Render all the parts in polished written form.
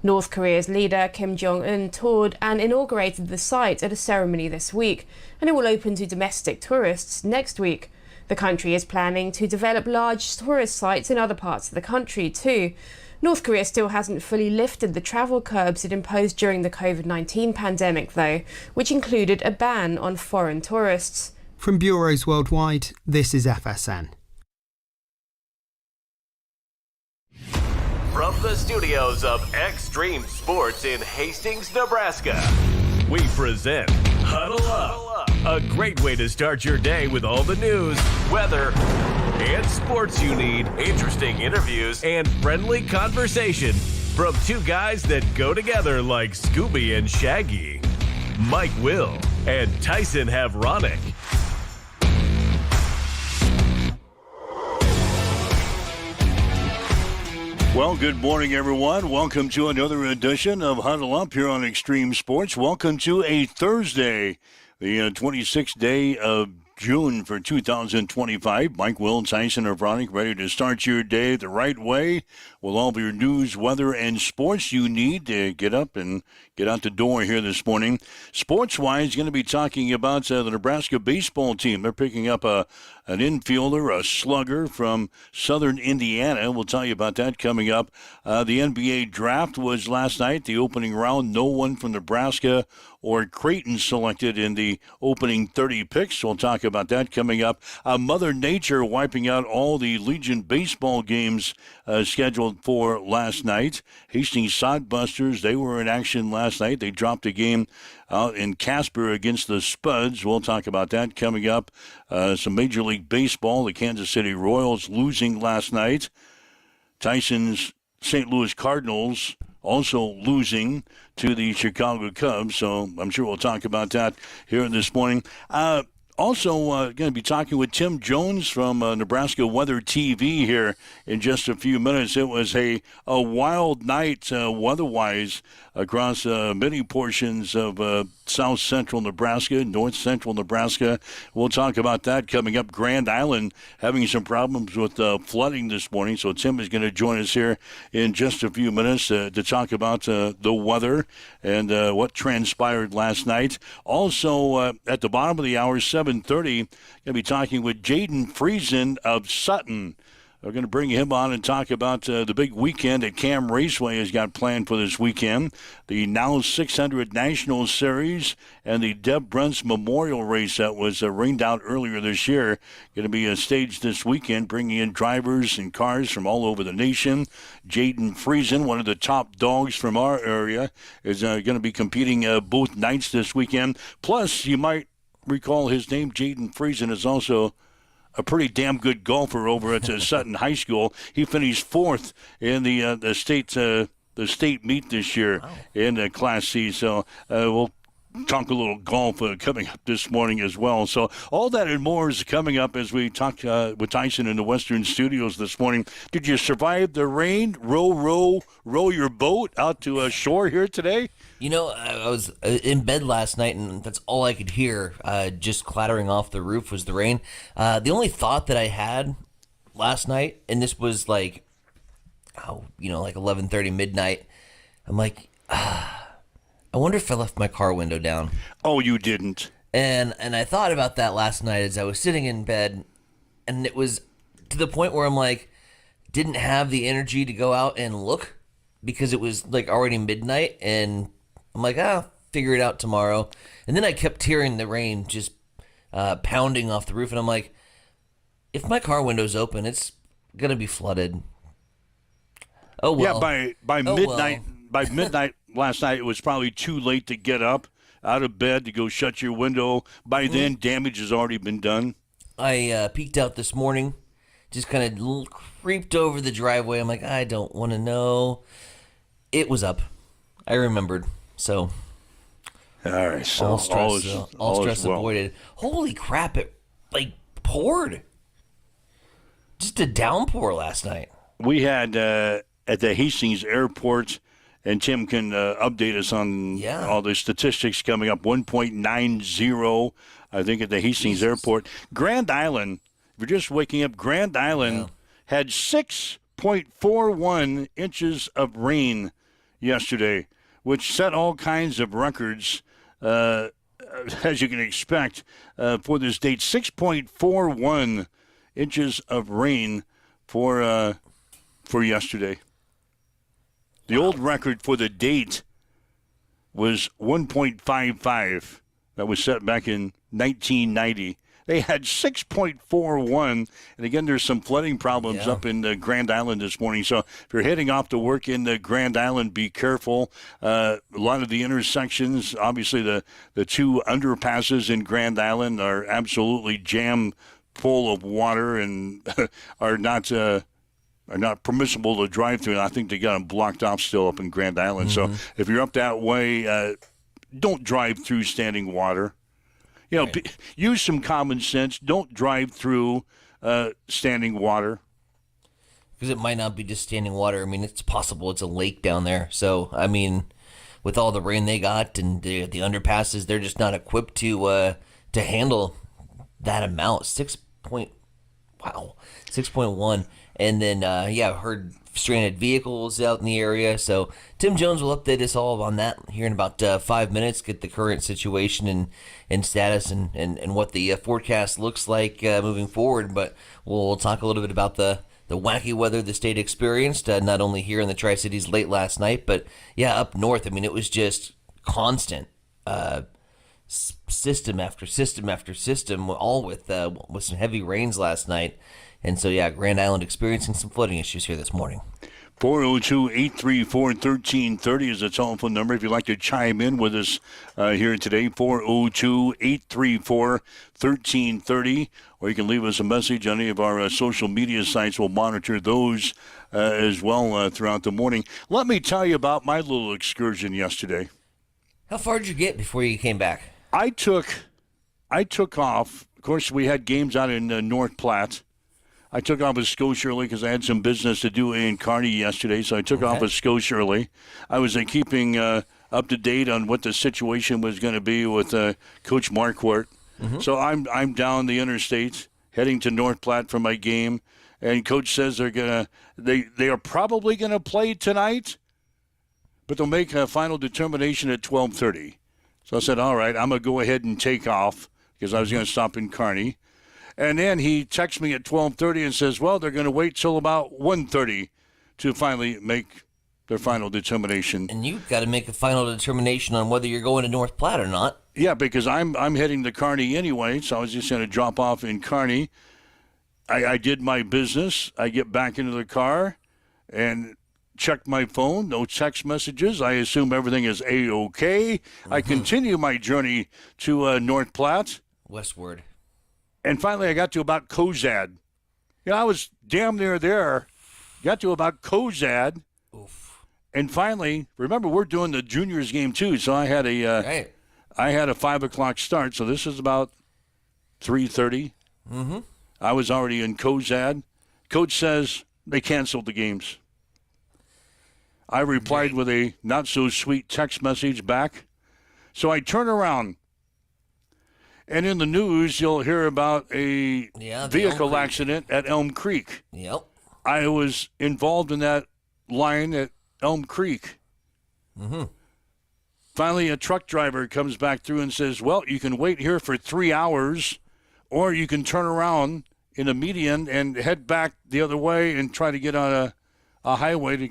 North Korea's leader Kim Jong-un toured and inaugurated the site at a ceremony this week, and it will open to domestic tourists next week. The country is planning to develop large tourist sites in other parts of the country too. North Korea still hasn't fully lifted the travel curbs it imposed during the COVID-19 pandemic, though, which included a ban on foreign tourists. From bureaus worldwide, this is FSN. From the studios of Extreme Sports in Hastings, Nebraska, we present Huddle Up, a great way to start your day with all the news, weather, and sports you need, interesting interviews, and friendly conversation from two guys that go together like Scooby and Shaggy. Mike Will and Tyson Havronic. Well, good morning, everyone. Welcome to another edition of Huddle Up here on Extreme Sports. Welcome to a Thursday, the 26th day of June for 2025. Mike Will, Tyson Havronic, ready to start your day the right way with all of your news, weather, and sports you need to get up and get out the door here this morning. Sports-wise, going to be talking about the Nebraska baseball team. They're picking up an infielder, a slugger from southern Indiana. We'll tell you about that coming up. The NBA draft was last night, the opening round. No one from Nebraska or Creighton selected in the opening 30 picks. We'll talk about that coming up. Mother Nature wiping out all the Legion baseball games scheduled for last night. Hastings Sodbusters, they were in action last night. They dropped a game out in Casper against the Spuds. We'll talk about that coming up. Some Major League Baseball, the Kansas City Royals losing last night. Tyson's St. Louis Cardinals also losing to the Chicago Cubs. So I'm sure we'll talk about that here this morning. Also, going to be talking with Tim Jones from Nebraska Weather TV here in just a few minutes. It was a wild night weather-wise across many portions of south central Nebraska, north central Nebraska. We'll talk about that coming up. Grand Island having some problems with flooding this morning, so Tim is going to join us here in just a few minutes to talk about the weather and what transpired last night. Also, at the bottom of the hour, 7:30, going to be talking with Jaden Friesen of Sutton. We're going to bring him on and talk about the big weekend that Cam Raceway has got planned for this weekend. The Now 600 National Series and the Deb Bruntz Memorial Race that was rained out earlier this year. Going to be staged this weekend, bringing in drivers and cars from all over the nation. Jaden Friesen, one of the top dogs from our area, is going to be competing both nights this weekend. Plus, you might recall his name, Jaden Friesen, is also a pretty damn good golfer over at Sutton High School. He finished fourth in the state meet this year in Class C. So we'll talk a little golf coming up this morning as well. So all that and more is coming up as we talk with Tyson in the Western Studios this morning. Did you survive the rain? Row your boat out to shore here today? You know, I was in bed last night, and that's all I could hear, just clattering off the roof was the rain. The only thought that I had last night, and this was like 11:30, midnight, I'm like, I wonder if I left my car window down. Oh, you didn't. And I thought about that last night as I was sitting in bed, and it was to the point where I'm like, didn't have the energy to go out and look because it was like already midnight, and I'm like, figure it out tomorrow. And then I kept hearing the rain just pounding off the roof, and I'm like, if my car window's open, it's going to be flooded. Oh, well. Yeah, by midnight, by midnight last night, it was probably too late to get up out of bed to go shut your window. By then, damage has already been done. I peeked out this morning, just kind of creeped over the driveway. I'm like, I don't want to know. It was up. I remembered. So, all right. So all stress avoided. Holy crap! It poured. Just a downpour last night. We had at the Hastings Airport, and Tim can update us on all the statistics coming up. 1.90, I think, at the Hastings Airport. Grand Island. If you're just waking up, Grand Island had 6.41 inches of rain yesterday, which set all kinds of records, as you can expect, for this date. 6.41 inches of rain for yesterday. The old record for the date was 1.55. That was set back in 1990. They had 6.41, and again, there's some flooding problems up in Grand Island this morning. So if you're heading off to work in Grand Island, be careful. A lot of the intersections, obviously the two underpasses in Grand Island are absolutely jam full of water and are not permissible to drive through. I think they got them blocked off still up in Grand Island. So if you're up that way, don't drive through standing water. You know, use some common sense. Don't drive through standing water. Because it might not be just standing water. I mean, it's possible it's a lake down there. So, I mean, with all the rain they got and the underpasses, they're just not equipped to handle that amount. 6.1. And then, I've heard stranded vehicles out in the area. So Tim Jones will update us all on that here in about 5 minutes, get the current situation and status and what the forecast looks like moving forward. But we'll talk a little bit about the wacky weather the state experienced, not only here in the Tri-Cities late last night, but, up north. I mean, it was just constant system after system after system, all with some heavy rains last night. And so, Grand Island experiencing some flooding issues here this morning. 402-834-1330 is the telephone number if you'd like to chime in with us here today. 402-834-1330. Or you can leave us a message on any of our social media sites. We'll monitor those as well throughout the morning. Let me tell you about my little excursion yesterday. How far did you get before you came back? I took off. Of course, we had games out in North Platte. I took off of Scotia early because I had some business to do in Kearney yesterday, so I took off of Scotia early. I was keeping up to date on what the situation was going to be with Coach Marquardt. So I'm down the interstate heading to North Platte for my game, and Coach says they are probably gonna play tonight, but they'll make a final determination at 12:30. So I said, all right, I'm gonna go ahead and take off because I was gonna stop in Kearney. And then he texts me at 12:30 and says, well, they're going to wait till about 1:30 to finally make their final determination. And you've got to make a final determination on whether you're going to North Platte or not. Yeah, because I'm heading to Kearney anyway, so I was just going to drop off in Kearney. I did my business. I get back into the car and check my phone. No text messages. I assume everything is A-OK. I continue my journey to North Platte. Westward. And finally, I got to about Cozad. I was damn near there. Got to about Cozad. Oof. And finally, remember, we're doing the juniors game too. So I had a 5 o'clock start. So this is about 3:30. I was already in Cozad. Coach says they canceled the games. I replied with a not so sweet text message back. So I turn around. And in the news, you'll hear about a vehicle accident at Elm Creek. Yep. I was involved in that line at Elm Creek. Finally, a truck driver comes back through and says, well, you can wait here for 3 hours, or you can turn around in a median and head back the other way and try to get on a highway to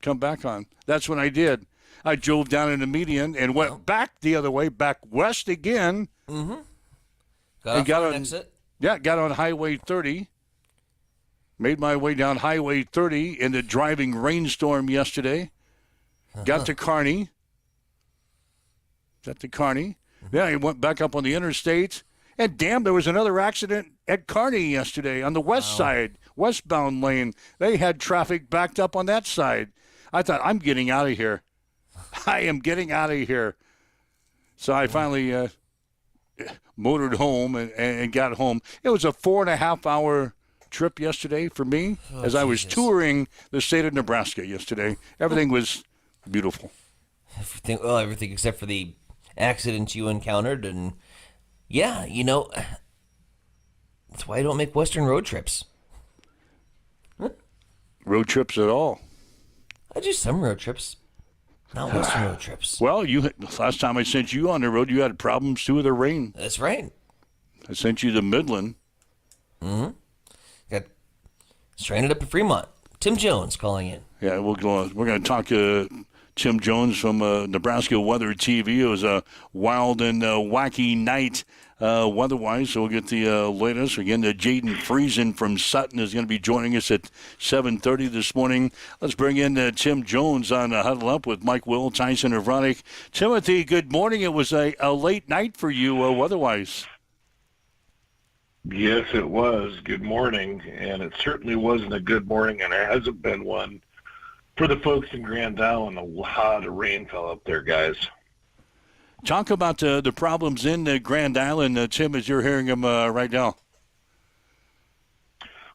come back on. That's what I did. I drove down in the median and went back the other way, back west again. Got on exit. Yeah, got on Highway 30. Made my way down Highway 30 in the driving rainstorm yesterday. Got to Kearney. Then I went back up on the interstate. And damn, there was another accident at Kearney yesterday on the west side, westbound lane. They had traffic backed up on that side. I thought, I'm getting out of here. I am getting out of here. So I finally motored home and got home. It was a 4.5 hour trip yesterday for me as I was touring the state of Nebraska yesterday. Everything was beautiful. Everything except for the accidents you encountered. And that's why I don't make Western road trips. Road trips at all. I do some road trips. Not Western road trips. Well, last time I sent you on the road, you had problems too with the rain. That's right. I sent you to Midland. Got stranded up in Fremont. Tim Jones calling in. Yeah, we're going to talk to Tim Jones from Nebraska Weather TV. It was a wild and wacky night weather-wise, so we'll get the latest. Again, Jaden Friesen from Sutton is going to be joining us at 7:30 this morning. Let's bring in Tim Jones on Huddle Up with Mike Will, Tyson Evronic. Timothy, good morning. It was a late night for you weather-wise. Yes, it was. Good morning, and it certainly wasn't a good morning, and there hasn't been one for the folks in Grand Island. A lot of rain fell up there, guys. Talk about the problems in Grand Island, Tim, as you're hearing them right now.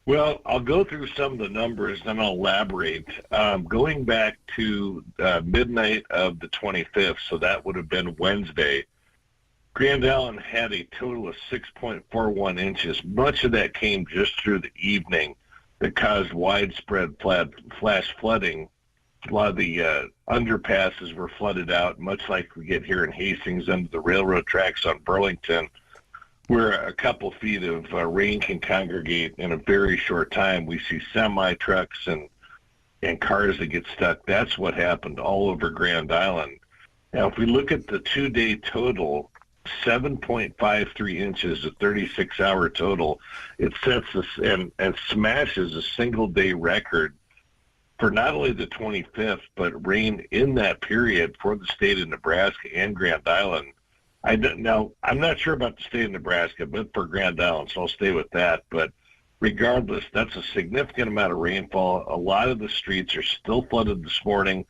Well, I'll go through some of the numbers, and then I'll elaborate. Going back to midnight of the 25th, so that would have been Wednesday, Grand Island had a total of 6.41 inches. Much of that came just through the evening that caused widespread flash flooding. A lot of the underpasses were flooded out, much like we get here in Hastings under the railroad tracks on Burlington, where a couple feet of rain can congregate in a very short time. We see semi-trucks and cars that get stuck. That's what happened all over Grand Island. Now, if we look at the two-day total, 7.53 inches, a 36-hour total. It sets us and smashes a single-day record for not only the 25th, but rain in that period for the state of Nebraska and Grand Island. Now, I'm not sure about the state of Nebraska, but for Grand Island, so I'll stay with that. But regardless, that's a significant amount of rainfall. A lot of the streets are still flooded this morning.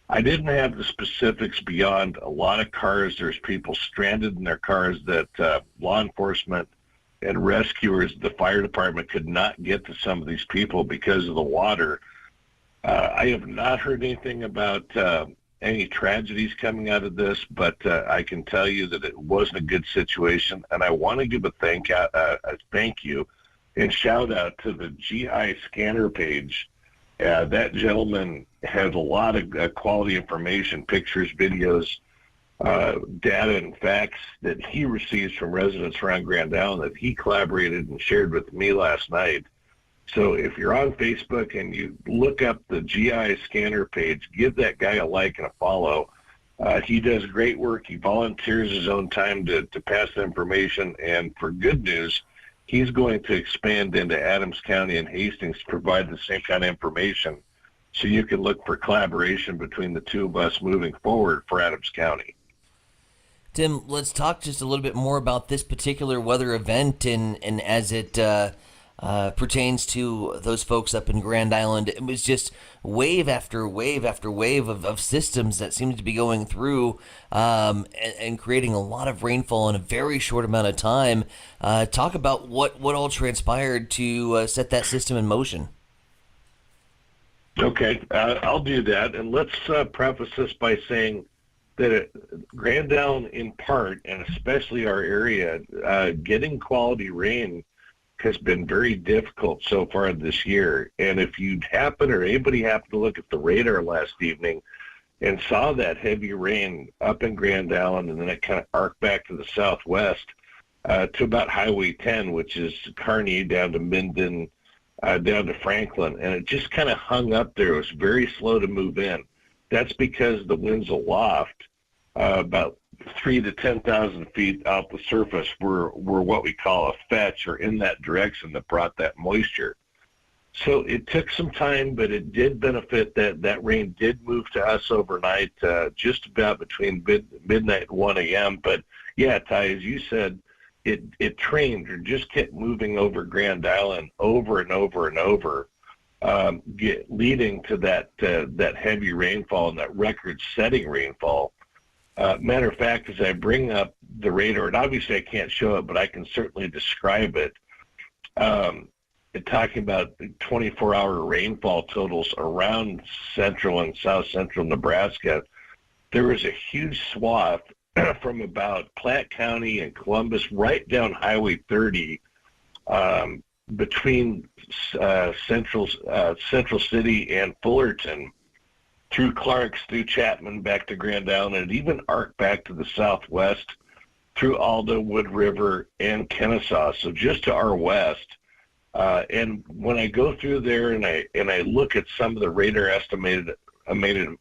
I didn't have the specifics beyond a lot of cars. There's people stranded in their cars that law enforcement and rescuers, the fire department, could not get to some of these people because of the water. I have not heard anything about any tragedies coming out of this, but I can tell you that it wasn't a good situation. And I want to give a thank you and shout out to the GI scanner page. That gentleman has a lot of quality information, pictures, videos, data, and facts that he receives from residents around Grand Island that he collaborated and shared with me last night. So if you're on Facebook and you look up the GI scanner page, give that guy a like and a follow. He does great work. He volunteers his own time to pass the information. And for good news, he's going to expand into Adams County and Hastings to provide the same kind of information so you can look for collaboration between the two of us moving forward for Adams County. Tim, let's talk just a little bit more about this particular weather event and as it pertains to those folks up in Grand Island. It was just wave after wave after wave of systems that seemed to be going through and creating a lot of rainfall in a very short amount of time. Talk about what all transpired to set that system in motion. Okay, I'll do that. And let's preface this by saying that Grand Island, in part, and especially our area, getting quality rain has been very difficult so far this year. And if you happen or anybody happened to look at the radar last evening and saw that heavy rain up in Grand Island, and then it kind of arced back to the southwest to about Highway 10, which is Kearney down to Minden, down to Franklin, and it just kind of hung up there. It was very slow to move in. That's because the winds aloft, about 3 to 10,000 feet off the surface, were what we call a fetch, or in that direction, that brought that moisture. So it took some time, but it did benefit. That rain did move to us overnight, just about between midnight and 1 a.m. But yeah, Ty, as you said, it trained or just kept moving over Grand Island over and over and over, leading to that heavy rainfall and that record-setting rainfall. Matter of fact, as I bring up the radar, and obviously I can't show it, but I can certainly describe it, talking about 24-hour rainfall totals around central and south central Nebraska, there was a huge swath from about Platte County and Columbus right down Highway 30 between Central City and Fullerton through Clarks, through Chapman, back to Grand Island, and even arc back to the southwest through Alda, Wood River, and Kennesaw. So just to our west. And when I go through there and I look at some of the radar estimated amounts,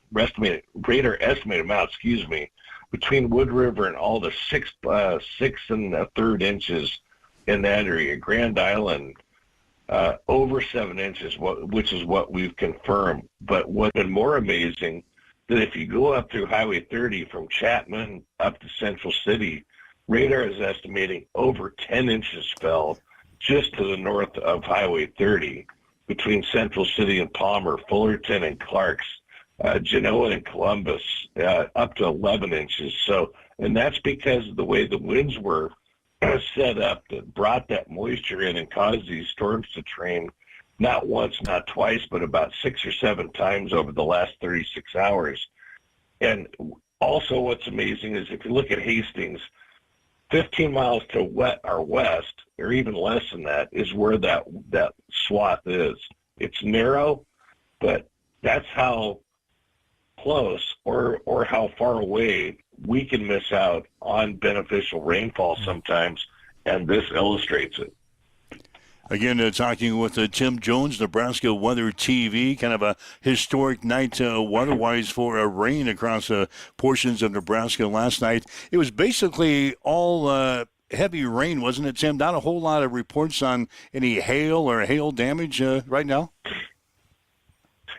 between Wood River and Alda, 6 1/3 inches in that area. Grand Island, over 7 inches, which is what we've confirmed. But what's been more amazing, that if you go up through Highway 30 from Chapman up to Central City, radar is estimating over 10 inches fell just to the north of Highway 30 between Central City and Palmer, Fullerton and Clarks, Genoa and Columbus, up to 11 inches. So, and that's because of the way the winds were set up that brought that moisture in and caused these storms to train not once, not twice, but about 6 or 7 times over the last 36 hours. And also what's amazing is if you look at Hastings, 15 miles to our west, or even less than that, is where that swath is. It's narrow, but that's how close or how far away we can miss out on beneficial rainfall sometimes, and this illustrates it. Again, talking with Tim Jones, Nebraska Weather TV, kind of a historic night weather-wise for rain across portions of Nebraska last night. It was basically all heavy rain, wasn't it, Tim? Not a whole lot of reports on any hail or hail damage right now?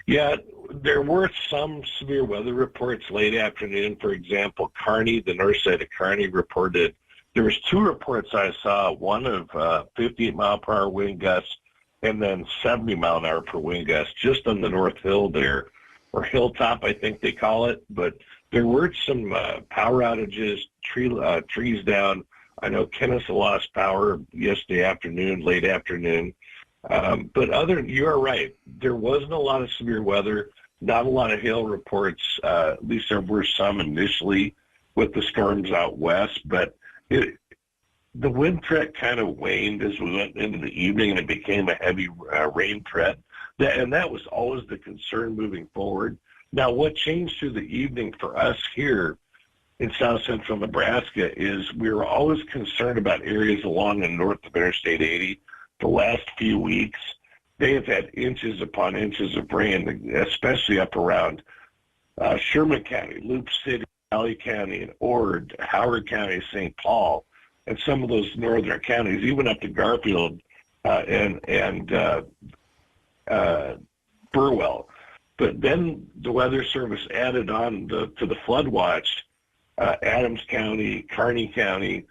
Yeah, there were some severe weather reports late afternoon. For example, Kearney, the north side of Kearney, reported. There was 2 reports I saw, one of 58-mile-per-hour wind gusts and then 70-mile-an-hour per wind gusts just on the North Hill there, or Hilltop, I think they call it. But there were some power outages, trees down. I know Kennesaw lost power yesterday afternoon, late afternoon. But you are right. There wasn't a lot of severe weather, not a lot of hail reports. At least there were some initially with the storms out west, but the wind threat kind of waned as we went into the evening, and it became a heavy rain threat. That was always the concern moving forward. Now, what changed through the evening for us here in south central Nebraska is we were always concerned about areas along the north of Interstate 80. The last few weeks, they have had inches upon inches of rain, especially up around Sherman County, Loop City, Valley County, and Ord, Howard County, St. Paul, and some of those northern counties, even up to Garfield and Burwell. But then the Weather Service added on to the flood watch Adams County, Kearney County,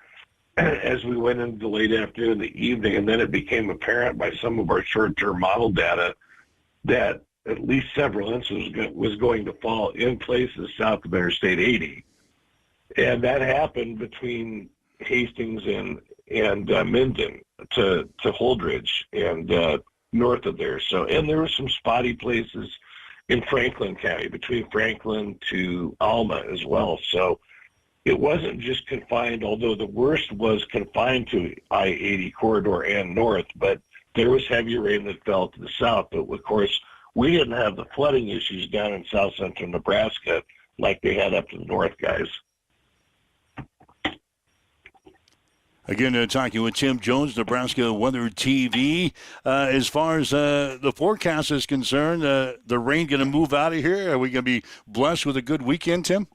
as we went into the late afternoon and the evening, and then it became apparent by some of our short-term model data that at least several inches was going to fall in places south of Interstate 80. And that happened between Hastings and Minden to Holdridge and north of there. So, and there were some spotty places in Franklin County, between Franklin to Alma as well. So it wasn't just confined, although the worst was confined to I-80 corridor and north, but there was heavy rain that fell to the south. But of course, we didn't have the flooding issues down in south central Nebraska like they had up to the north, guys. Again, talking with Tim Jones, Nebraska Weather TV. As far as the forecast is concerned, the rain going to move out of here? Are we going to be blessed with a good weekend, Tim?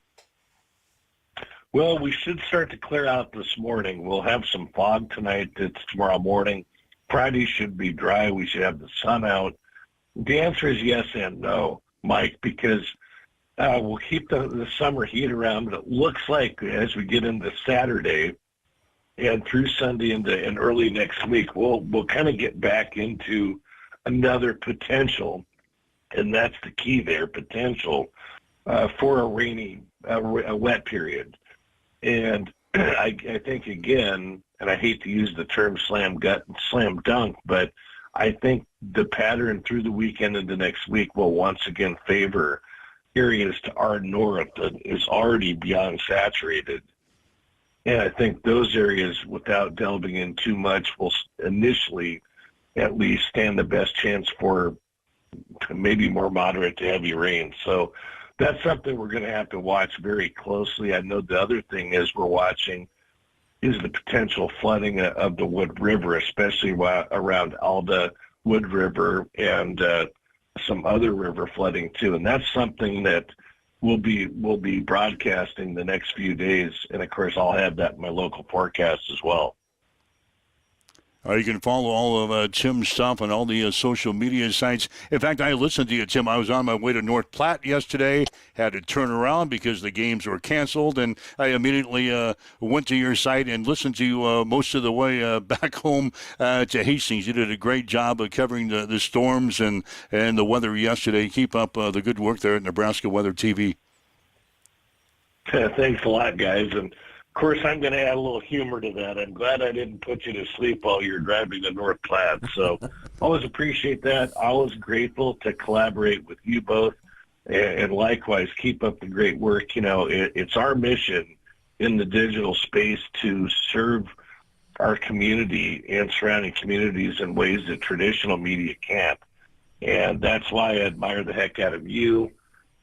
Well, we should start to clear out this morning. We'll have some fog tonight. It's tomorrow morning. Friday should be dry. We should have the sun out. The answer is yes and no, Mike, because we'll keep the summer heat around. But it looks like as we get into Saturday and through Sunday and early next week, we'll kind of get back into another potential, and that's the key there, potential for a wet period. And I think, again, and I hate to use the term slam dunk, but I think the pattern through the weekend and the next week will once again favor areas to our north that is already beyond saturated. And I think those areas, without delving in too much, will initially at least stand the best chance for maybe more moderate to heavy rain. So that's something we're going to have to watch very closely. I know the other thing is we're watching is the potential flooding of the Wood River, especially around Alda, Wood River, and some other river flooding too. And that's something that we'll be broadcasting the next few days. And of course, I'll have that in my local forecast as well. You can follow all of Tim's stuff on all the social media sites. In fact, I listened to you, Tim. I was on my way to North Platte yesterday, had to turn around because the games were canceled, and I immediately went to your site and listened to you most of the way back home to Hastings. You did a great job of covering the storms and the weather yesterday. Keep up the good work there at Nebraska Weather TV. Thanks a lot, guys. And of course, I'm going to add a little humor to that. I'm glad I didn't put you to sleep while you're driving to North Platte. So always appreciate that. Always grateful to collaborate with you both. And likewise, keep up the great work. You know, it's our mission in the digital space to serve our community and surrounding communities in ways that traditional media can't. And that's why I admire the heck out of you.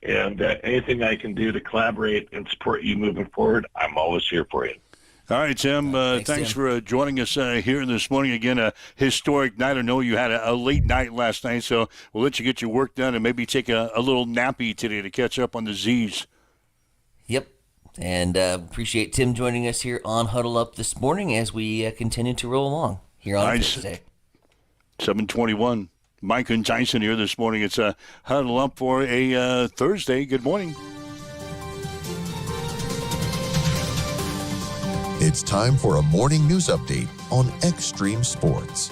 And anything I can do to collaborate and support you moving forward, I'm always here for you. All right, Tim. Thanks for joining us here this morning. Again, a historic night. I know you had a late night last night, so we'll let you get your work done and maybe take a little nappy today to catch up on the Z's. Yep. And appreciate Tim joining us here on Huddle Up this morning as we continue to roll along here on Thursday. 7:21. Mike and Tyson here this morning. It's a Huddle Up for a Thursday. Good morning. It's time for a morning news update on Extreme Sports.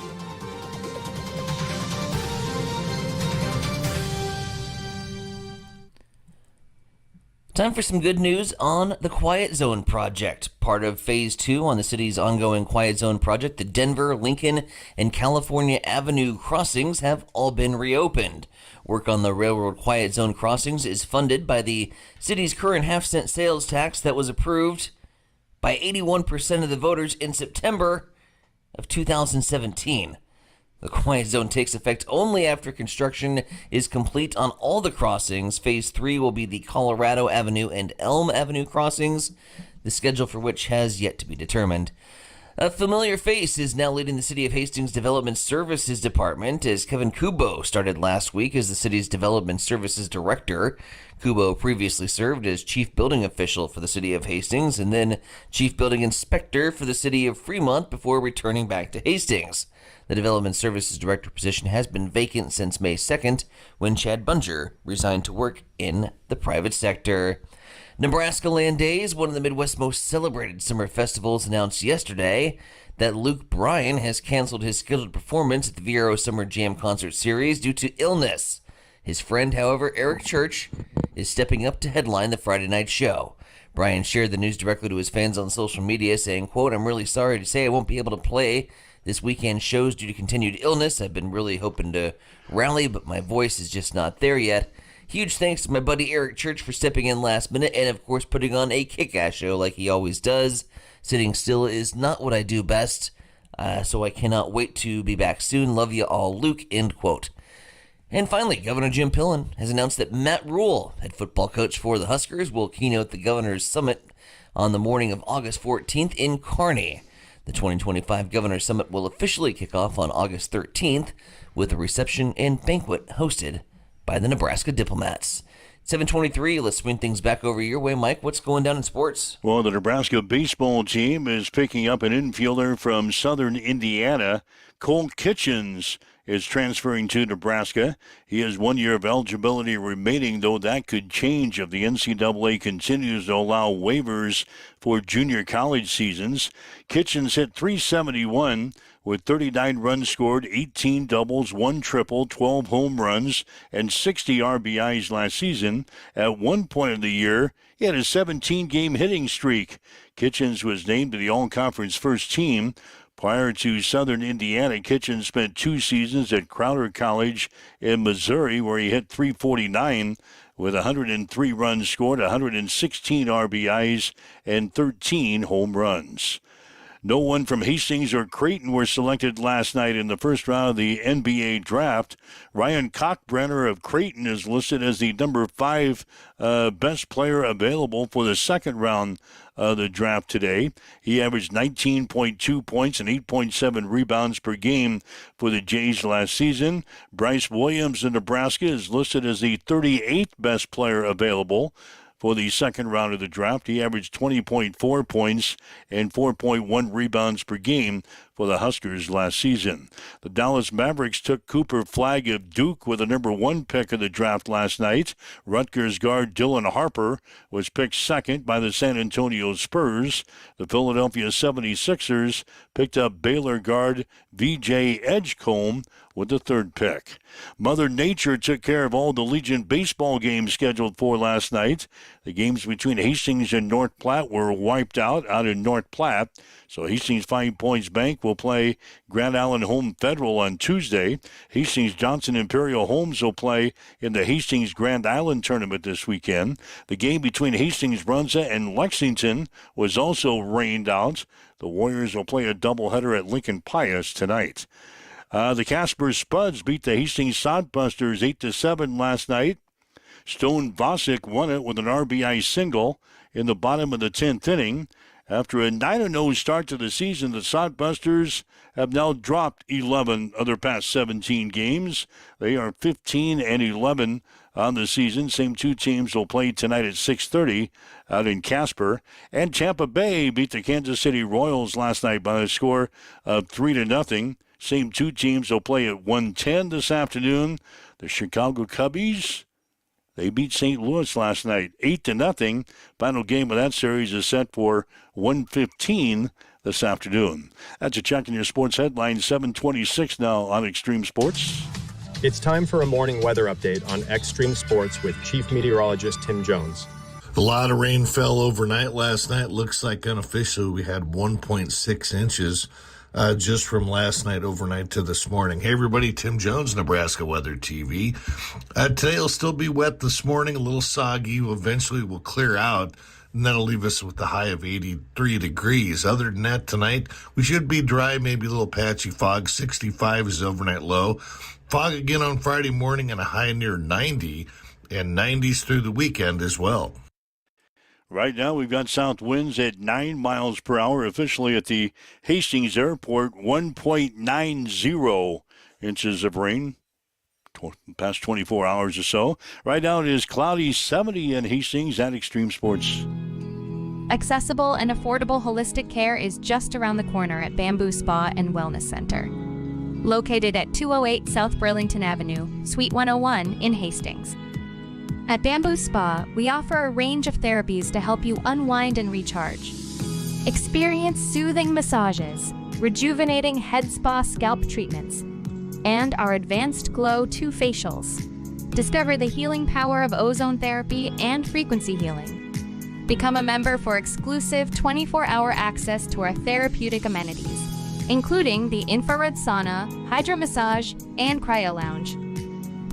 Time for some good news on the Quiet Zone project. Part of Phase 2 on the city's ongoing Quiet Zone project, the Denver, Lincoln, and California Avenue crossings have all been reopened. Work on the Railroad Quiet Zone crossings is funded by the city's current half-cent sales tax that was approved by 81% of the voters in September of 2017. The Quiet Zone takes effect only after construction is complete on all the crossings. Phase 3 will be the Colorado Avenue and Elm Avenue crossings, the schedule for which has yet to be determined. A familiar face is now leading the City of Hastings Development Services Department, as Kevin Kubo started last week as the city's Development Services Director. Kubo previously served as Chief Building Official for the City of Hastings and then Chief Building Inspector for the City of Fremont before returning back to Hastings. The Development Services Director position has been vacant since May 2nd, when Chad Bunger resigned to work in the private sector. Nebraska Land Days, one of the Midwest's most celebrated summer festivals, announced yesterday that Luke Bryan has canceled his scheduled performance at the Vero Summer Jam Concert Series due to illness. His friend, however, Eric Church, is stepping up to headline the Friday night show. Bryan shared the news directly to his fans on social media, saying, quote, "I'm really sorry to say I won't be able to play this weekend's shows due to continued illness. I've been really hoping to rally, but my voice is just not there yet. Huge thanks to my buddy Eric Church for stepping in last minute and, of course, putting on a kick-ass show like he always does. Sitting still is not what I do best, so I cannot wait to be back soon. Love you all, Luke," end quote. And finally, Governor Jim Pillen has announced that Matt Rule, head football coach for the Huskers, will keynote the Governor's Summit on the morning of August 14th in Kearney. The 2025 Governor's Summit will officially kick off on August 13th with a reception and banquet hosted by the Nebraska Diplomats. 7:23, let's swing things back over your way. Mike, what's going down in sports? Well, the Nebraska baseball team is picking up an infielder from southern Indiana. Cole Kitchens is transferring to Nebraska. He has 1 year of eligibility remaining, though that could change if the NCAA continues to allow waivers for junior college seasons. Kitchens hit .371 with 39 runs scored, 18 doubles, 1 triple, 12 home runs, and 60 RBIs last season. At one point of the year, he had a 17-game hitting streak. Kitchens was named to the All-Conference first team. Prior to Southern Indiana, Kitchens spent 2 seasons at Crowder College in Missouri, where he hit .349 with 103 runs scored, 116 RBIs, and 13 home runs. No one from Hastings or Creighton were selected last night in the first round of the NBA draft. Ryan Cockbrenner of Creighton is listed as the number 5 best player available for the second round of the draft today. He averaged 19.2 points and 8.7 rebounds per game for the Jays last season. Bryce Williams of Nebraska is listed as the 38th best player available for the second round of the draft. He averaged 20.4 points and 4.1 rebounds per game for the Huskers last season. The Dallas Mavericks took Cooper Flagg of Duke with the number 1 pick of the draft last night. Rutgers guard Dylan Harper was picked second by the San Antonio Spurs. The Philadelphia 76ers picked up Baylor guard V.J. Edgecombe with the 3rd pick. Mother Nature took care of all the Legion baseball games scheduled for last night. The games between Hastings and North Platte were wiped out in North Platte. So Hastings Five Points Bank will play Grand Island Home Federal on Tuesday. Hastings Johnson Imperial Homes will play in the Hastings Grand Island tournament this weekend. The game between Hastings Brunza and Lexington was also rained out. The Warriors will play a doubleheader at Lincoln Pius tonight. The Casper Spuds beat the Hastings Sodbusters 8-7 last night. Stone Vosick won it with an RBI single in the bottom of the 10th inning. After a 9-0 start to the season, the Sodbusters have now dropped 11 of their past 17 games. They are 15-11 on the season. Same two teams will play tonight at 6:30 out in Casper. And Tampa Bay beat the Kansas City Royals last night by a score of 3-0. Same two teams will play at 1:10 this afternoon. The Chicago Cubbies, they beat St. Louis last night, 8-0. Final game of that series is set for 1:15 this afternoon. That's a check in your sports headlines, 7:26 now on Extreme Sports. It's time for a morning weather update on Extreme Sports with Chief Meteorologist Tim Jones. A lot of rain fell overnight last night. Looks like unofficially we had 1.6 inches just from last night overnight to this morning. Hey everybody, Tim Jones, Nebraska Weather TV. Today will still be wet this morning, a little soggy. Eventually will clear out, and that'll leave us with the high of 83 degrees. Other than that, tonight we should be dry, maybe a little patchy fog. 65 is overnight low. Fog again on Friday morning and a high near 90, and 90s through the weekend as well. Right now, we've got south winds at 9 miles per hour. Officially at the Hastings Airport, 1.90 inches of rain past 24 hours or so. Right now, it is cloudy, 70 in Hastings at Extreme Sports. Accessible and affordable holistic care is just around the corner at Bamboo Spa and Wellness Center. Located at 208 South Burlington Avenue, Suite 101 in Hastings. At Bamboo Spa, we offer a range of therapies to help you unwind and recharge. Experience soothing massages, rejuvenating head spa scalp treatments, and our Advanced Glow 2 facials. Discover the healing power of ozone therapy and frequency healing. Become a member for exclusive 24-hour access to our therapeutic amenities, including the infrared sauna, hydro massage, and cryo lounge.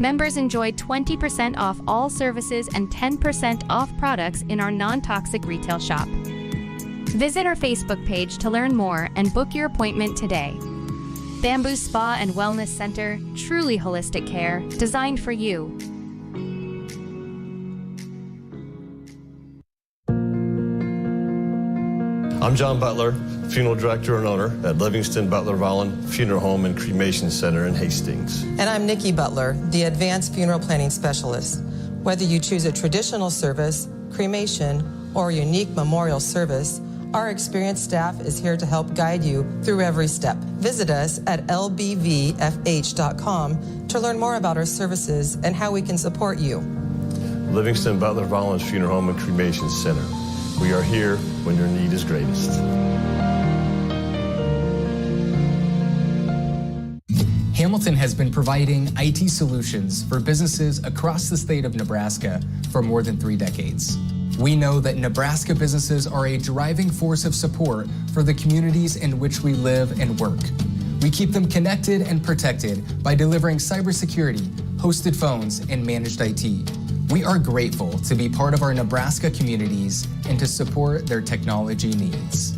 Members enjoy 20% off all services and 10% off products in our non-toxic retail shop. Visit our Facebook page to learn more and book your appointment today. Bamboo Spa and Wellness Center, truly holistic care, designed for you. I'm John Butler, funeral director and owner at Livingston Butler Volland Funeral Home and Cremation Center in Hastings. And I'm Nikki Butler, the advanced funeral planning specialist. Whether you choose a traditional service, cremation, or a unique memorial service, our experienced staff is here to help guide you through every step. Visit us at lbvfh.com to learn more about our services and how we can support you. Livingston Butler Volland Funeral Home and Cremation Center. We are here when your need is greatest. Hamilton has been providing IT solutions for businesses across the state of Nebraska for more than 3 decades. We know that Nebraska businesses are a driving force of support for the communities in which we live and work. We keep them connected and protected by delivering cybersecurity, hosted phones, and managed IT. We are grateful to be part of our Nebraska communities and to support their technology needs.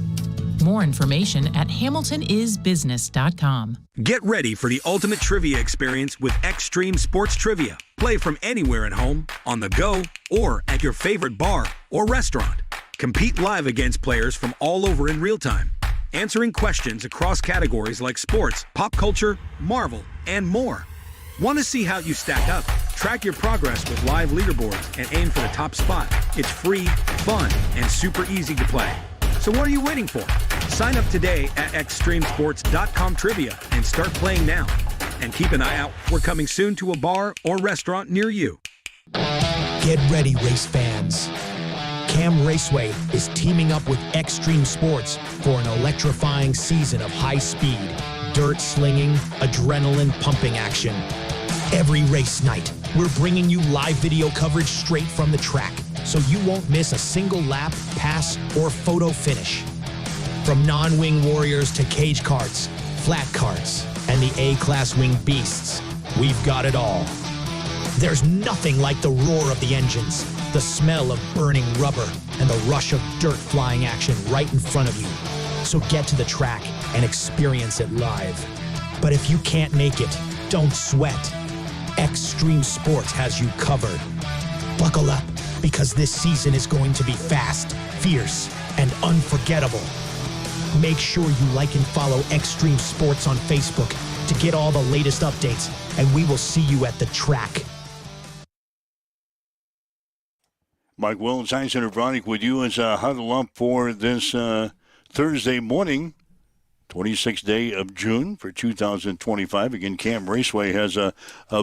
More information at hamiltonisbusiness.com. Get ready for the ultimate trivia experience with Extreme Sports Trivia. Play from anywhere at home, on the go, or at your favorite bar or restaurant. Compete live against players from all over in real time, answering questions across categories like sports, pop culture, Marvel, and more. Want to see how you stack up? Track your progress with live leaderboards and aim for the top spot. It's free, fun, and super easy to play. So what are you waiting for? Sign up today at extremesports.com trivia and start playing now. And keep an eye out. We're coming soon to a bar or restaurant near you. Get ready, race fans. Cam Raceway is teaming up with Extreme Sports for an electrifying season of high-speed, dirt-slinging, adrenaline-pumping action. Every race night, we're bringing you live video coverage straight from the track, so you won't miss a single lap, pass, or photo finish. From non-wing warriors to cage karts, flat karts, and the A-class wing beasts, we've got it all. There's nothing like the roar of the engines, the smell of burning rubber, and the rush of dirt flying action right in front of you. So get to the track and experience it live. But if you can't make it, don't sweat. Extreme Sports has you covered. Buckle up, because this season is going to be fast, fierce, and unforgettable. Make sure you like and follow Extreme Sports on Facebook to get all the latest updates, and we will see you at the track. Mike Wills, Tyson Vronic with you as a huddle up for this Thursday morning, 26th day of June for 2025. Again, Cam Raceway has a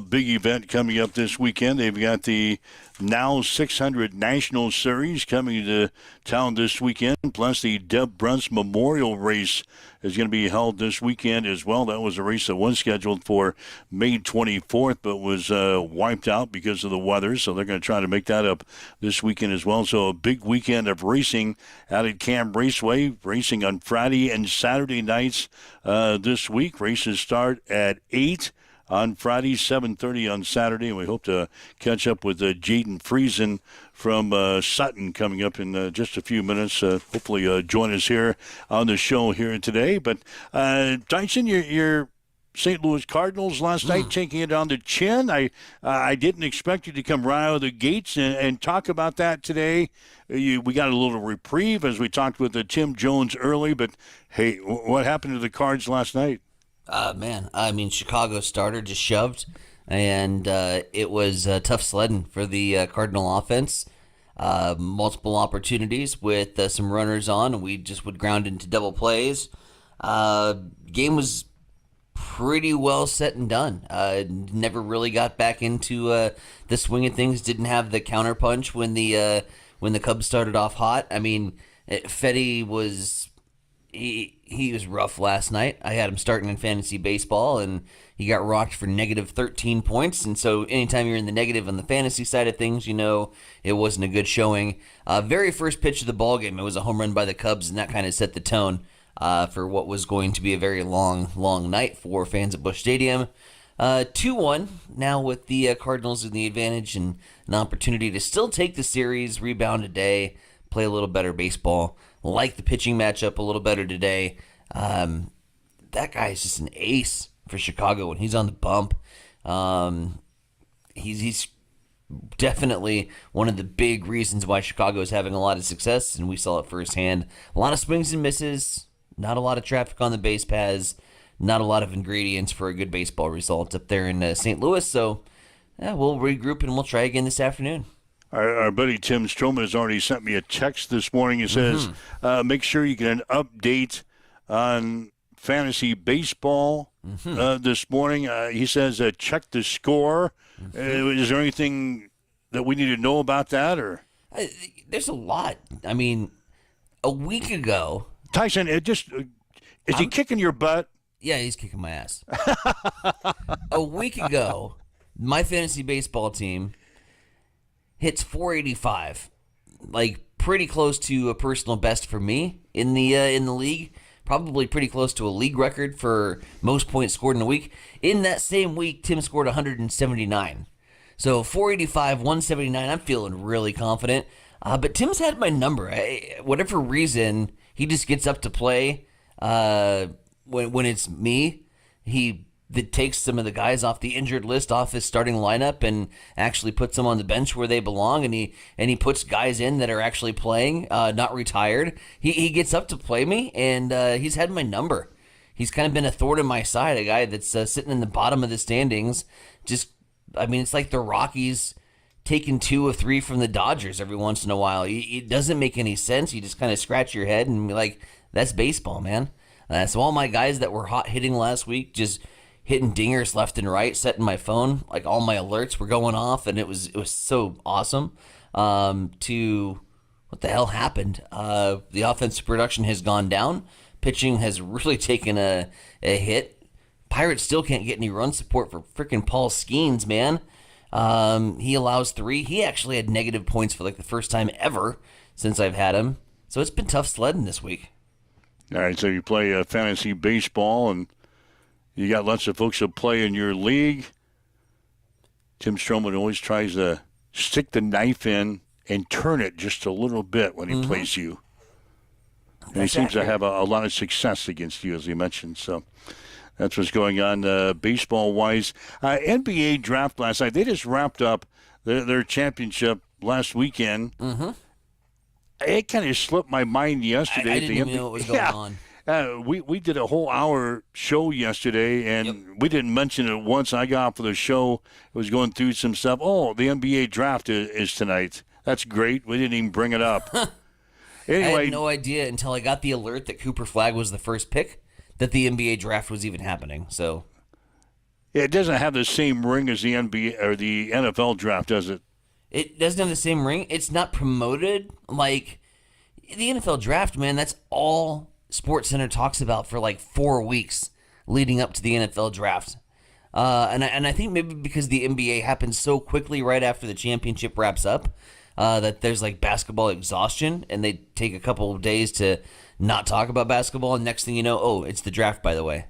big event coming up this weekend. They've got the Now 600 National Series coming to town this weekend, plus the Deb Brunts Memorial Race is going to be held this weekend as well. That was a race that was scheduled for May 24th, but was wiped out because of the weather, so they're going to try to make that up this weekend as well. So a big weekend of racing out at Cam Raceway, racing on Friday and Saturday nights this week. Races start at 8 on Friday, 7:30 on Saturday, and we hope to catch up with Jaden Friesen from Sutton coming up in just a few minutes. Hopefully join us here on the show here today. But Tyson, your St. Louis Cardinals last night taking it on the chin. I didn't expect you to come right out of the gates and talk about that today. We got a little reprieve as we talked with Tim Jones early, but hey, what happened to the Cards last night? Man, I mean, Chicago starter just shoved, and it was tough sledding for the Cardinal offense. Multiple opportunities with some runners on, and we just would ground into double plays. Game was pretty well set and done. Never really got back into the swing of things. Didn't have the counterpunch when the Cubs started off hot. I mean, Fetty was... He was rough last night. I had him starting in fantasy baseball, and he got rocked for negative 13 points. And so anytime you're in the negative on the fantasy side of things, you know it wasn't a good showing. Very first pitch of the ballgame, it was a home run by the Cubs, and that kind of set the tone for what was going to be a very long night for fans at Busch Stadium. 2-1 now with the Cardinals in the advantage and an opportunity to still take the series, rebound today, play a little better baseball. Like the pitching matchup a little better today. That guy is just an ace for Chicago when he's on the bump. He's definitely one of the big reasons why Chicago is having a lot of success, and we saw it firsthand. A lot of swings and misses, not a lot of traffic on the base paths, not a lot of ingredients for a good baseball result up there in St. Louis. So we'll regroup and we'll try again this afternoon. Our buddy Tim Stroman has already sent me a text this morning. He says, make sure you get an update on fantasy baseball this morning. He says, check the score. Is there anything that we need to know about that? Or there's a lot. I mean, a week ago... Tyson, is he kicking your butt? Yeah, he's kicking my ass. A week ago, my fantasy baseball team... hits 485, like pretty close to a personal best for me in the league. Probably pretty close to a league record for most points scored in a week. In that same week, Tim scored 179. So 485, 179. I'm feeling really confident. But Tim's had my number. Whatever reason, He just gets up to play when it's me. He takes some of the guys off the injured list off his starting lineup and actually puts them on the bench where they belong, and he puts guys in that are actually playing, not retired. He gets up to play me, and he's had my number. He's kind of been a thorn in my side, a guy that's sitting in the bottom of the standings. It's like the Rockies taking 2 or 3 from the Dodgers every once in a while. It doesn't make any sense. You just kind of scratch your head and be like, that's baseball, man. So all my guys that were hot hitting last week, just hitting dingers left and right, setting my phone, like all my alerts were going off, and it was so awesome. To what the hell happened? The offensive production has gone down. Pitching has really taken a hit. Pirates still can't get any run support for freaking Paul Skeens, man. He allows 3. He actually had negative points for like the first time ever since I've had him. So it's been tough sledding this week. All right, so you play fantasy baseball, and you got lots of folks that play in your league. Tim Stroman always tries to stick the knife in and turn it just a little bit when he plays you. And he seems to have a lot of success against you, as he mentioned. So that's what's going on baseball-wise. NBA draft last night. They just wrapped up their championship last weekend. Mm-hmm. It kind of slipped my mind yesterday. I didn't even know what was going on. We did a whole hour show yesterday, and we didn't mention it once. I got off of the show. I was going through some stuff. Oh, the NBA draft is tonight. That's great. We didn't even bring it up. Anyway, I had no idea until I got the alert that Cooper Flagg was the first pick that the NBA draft was even happening. So it doesn't have the same ring as the NBA or the NFL draft, does it? It doesn't have the same ring. It's not promoted like the NFL draft, man. That's all SportsCenter talks about for like 4 weeks leading up to the NFL draft. And I think maybe because the NBA happens so quickly right after the championship wraps up, that there's like basketball exhaustion, and they take a couple of days to not talk about basketball, and next thing you know, oh, it's the draft, by the way.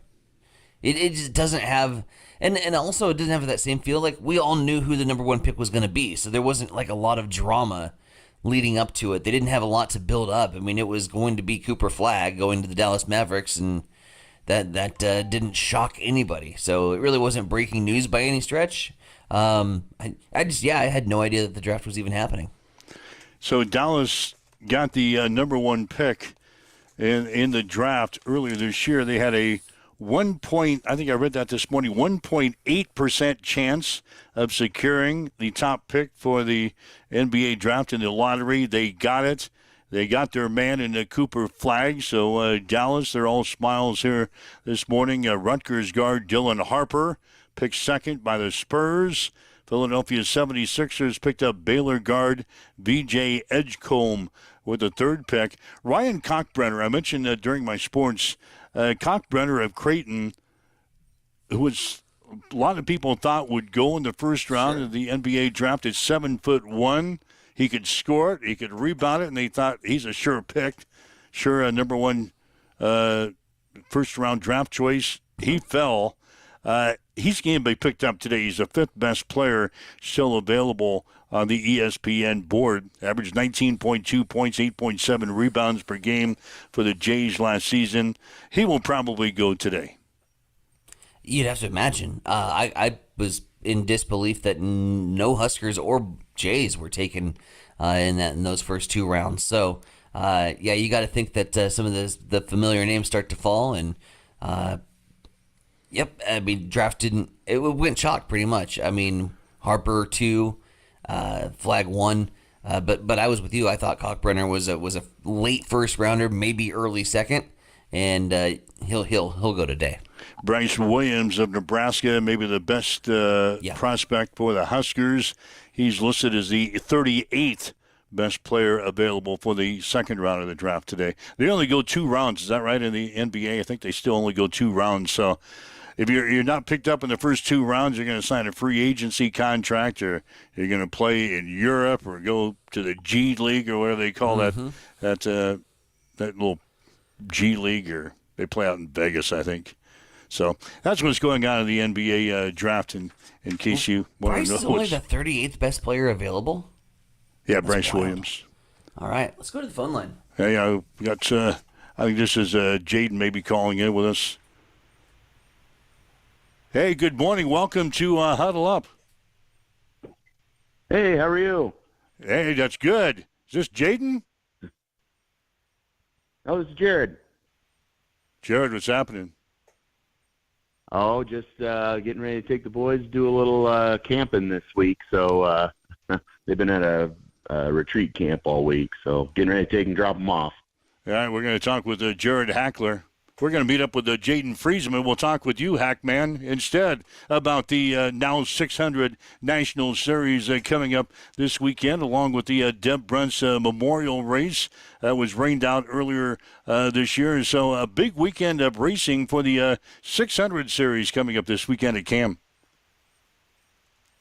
It just doesn't have, and also it doesn't have that same feel. Like, we all knew who the number 1 pick was going to be, so there wasn't like a lot of drama leading up to it. They didn't have a lot to build up. I mean, it was going to be Cooper Flagg going to the Dallas Mavericks, and that didn't shock anybody. So it really wasn't breaking news by any stretch. I had no idea that the draft was even happening. So Dallas got the number 1 pick in the draft earlier this year. They had a I think I read that this morning, 1.8% chance of securing the top pick for the NBA draft in the lottery. They got it. They got their man in the Cooper Flagg. So Dallas, they're all smiles here this morning. Rutgers guard Dylan Harper picked second by the Spurs. Philadelphia 76ers picked up Baylor guard VJ Edgecombe with the 3rd pick. Ryan Kalkbrenner, I mentioned during my sports, Kalkbrenner of Creighton, who was a lot of people thought would go in the first round of the NBA draft at 7'1". He could score it, he could rebound it, and they thought he's a sure pick, number 1 first round draft choice. He fell. He's going to be picked up today. He's the 5th best player still available on the ESPN board. Averaged 19.2 points, 8.7 rebounds per game for the Jays last season. He will probably go today. You'd have to imagine. I was in disbelief that no Huskers or Jays were taken in those first 2 rounds. So, you got to think that some of the familiar names start to fall, and I mean, draft it went chalk pretty much. I mean, Harper 2, Flagg 1, but I was with you. I thought Kalkbrenner was a late first rounder, maybe early second, and he'll go today. Bryce Williams of Nebraska, maybe the best prospect for the Huskers. He's listed as the 38th best player available for the second round of the draft today. They only go 2 rounds, is that right, in the NBA? I think they still only go 2 rounds. So if you're not picked up in the first 2 rounds, you're going to sign a free agency contract, or you're going to play in Europe or go to the G League or whatever they call that little G League, or they play out in Vegas, I think. So that's what's going on in the NBA draft, in case you want to know. Bryce is only the 38th best player available? Yeah, Bryce Williams. All right, let's go to the phone line. Hey, we got I think this is Jaden maybe calling in with us. Hey, good morning. Welcome to Huddle Up. Hey, how are you? Hey, that's good. Is this Jaden? Oh, this is Jared. Jared, what's happening? Oh, just getting ready to take the boys to do a little camping this week. So they've been at a retreat camp all week. So getting ready to take and drop them off. All right, we're going to talk with Jared Hackler. We're going to meet up with Jaden Friesman. We'll talk with you, Hackman, instead about the Now 600 National Series coming up this weekend, along with the Deb Bruntz Memorial Race that was rained out earlier this year. So a big weekend of racing for the 600 Series coming up this weekend at CAM.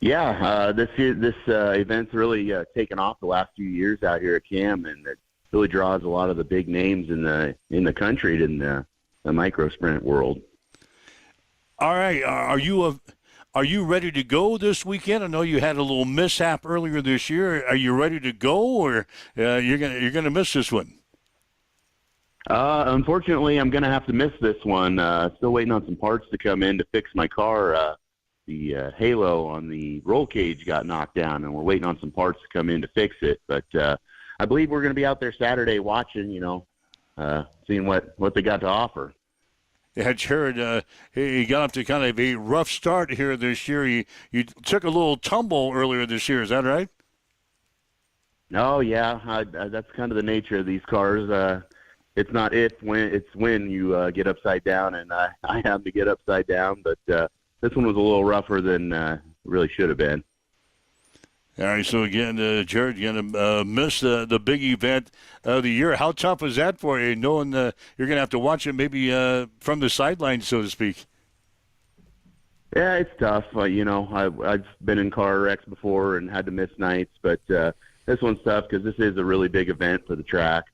Yeah, this event's really taken off the last few years out here at CAM, and it really draws a lot of the big names in the country in the micro sprint world. All right, are you ready to go this weekend? I know you had a little mishap earlier this year. Are you ready to go, or you're gonna miss this one? Unfortunately, I'm gonna have to miss this one. Still waiting on some parts to come in to fix my car. The halo on the roll cage got knocked down, and we're waiting on some parts to come in to fix it. But I believe we're going to be out there Saturday watching, seeing what they got to offer. Yeah, Jared, he got up to kind of a rough start here this year. You took a little tumble earlier this year. Is that right? Oh, yeah. That's kind of the nature of these cars. It's not when you get upside down, and I have to get upside down. But this one was a little rougher than it really should have been. All right, so again, Jared, you're going to miss the big event of the year. How tough is that for you, knowing you're going to have to watch it maybe from the sidelines, so to speak? Yeah, it's tough. I've been in car wrecks before and had to miss nights, but this one's tough because this is a really big event for the track.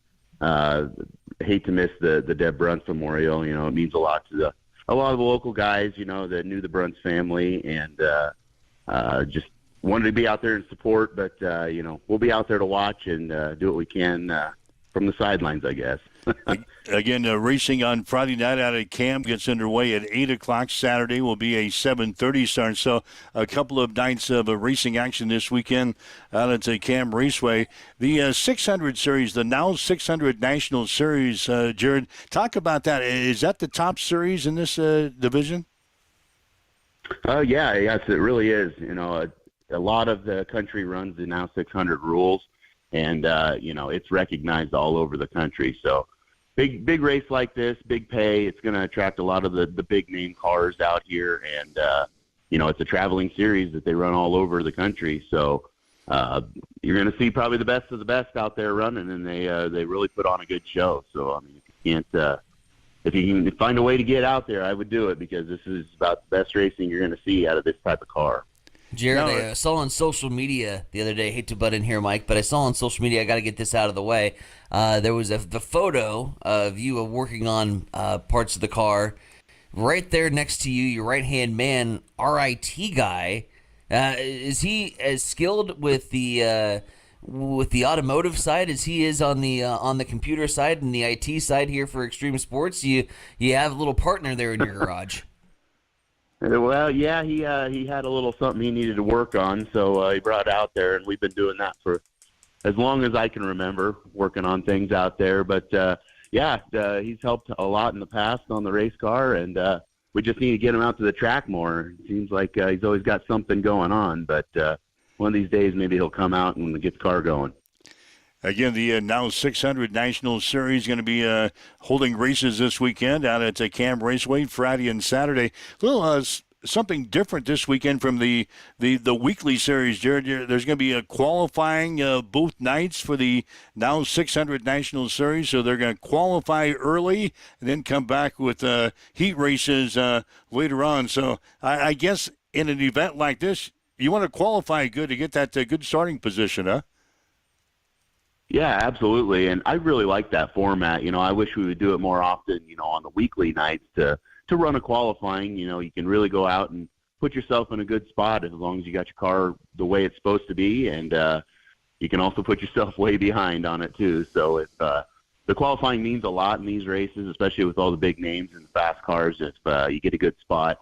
Hate to miss the Deb Bruntz Memorial. It means a lot to a lot of the local guys, that knew the Bruntz family, and just wanted to be out there and support, but we'll be out there to watch and do what we can from the sidelines, I guess. Again, racing on Friday night out at CAM gets underway at 8 o'clock. Saturday will be a 7:30 start. So a couple of nights of racing action this weekend out at the CAM Raceway. The 600 Series, the Now 600 National Series, Jared, talk about that. Is that the top series in this division? Yes, it really is. A lot of the country runs the Now 600 rules, and it's recognized all over the country. So big race like this, big pay. It's going to attract a lot of the big name cars out here, and it's a traveling series that they run all over the country. So you're going to see probably the best of the best out there running, and they really put on a good show. So if you can find a way to get out there, I would do it, because this is about the best racing you're going to see out of this type of car. Jared, I saw on social media the other day, hate to butt in here, Mike, but I saw on social media, I got to get this out of the way, there was the photo of you working on parts of the car. Right there next to you, your right-hand man, RIT guy, is he as skilled with the automotive side as he is on the computer side and the IT side here for Extreme Sports? You have a little partner there in your garage. Well, yeah, he had a little something he needed to work on, so he brought it out there, and we've been doing that for as long as I can remember, working on things out there. But, he's helped a lot in the past on the race car, and we just need to get him out to the track more. It seems like he's always got something going on, but one of these days maybe he'll come out and get the car going. Again, the Now 600 National Series going to be holding races this weekend out at CAM Raceway Friday and Saturday. A little something different this weekend from the weekly series, Jared. There's going to be a qualifying both nights for the Now 600 National Series, so they're going to qualify early and then come back with heat races later on. So I guess in an event like this, you want to qualify good to get that good starting position, huh? Yeah, absolutely. And I really like that format. I wish we would do it more often, on the weekly nights to run a qualifying. You can really go out and put yourself in a good spot as long as you got your car the way it's supposed to be. And you can also put yourself way behind on it too. So if the qualifying means a lot in these races, especially with all the big names and the fast cars. If you get a good spot,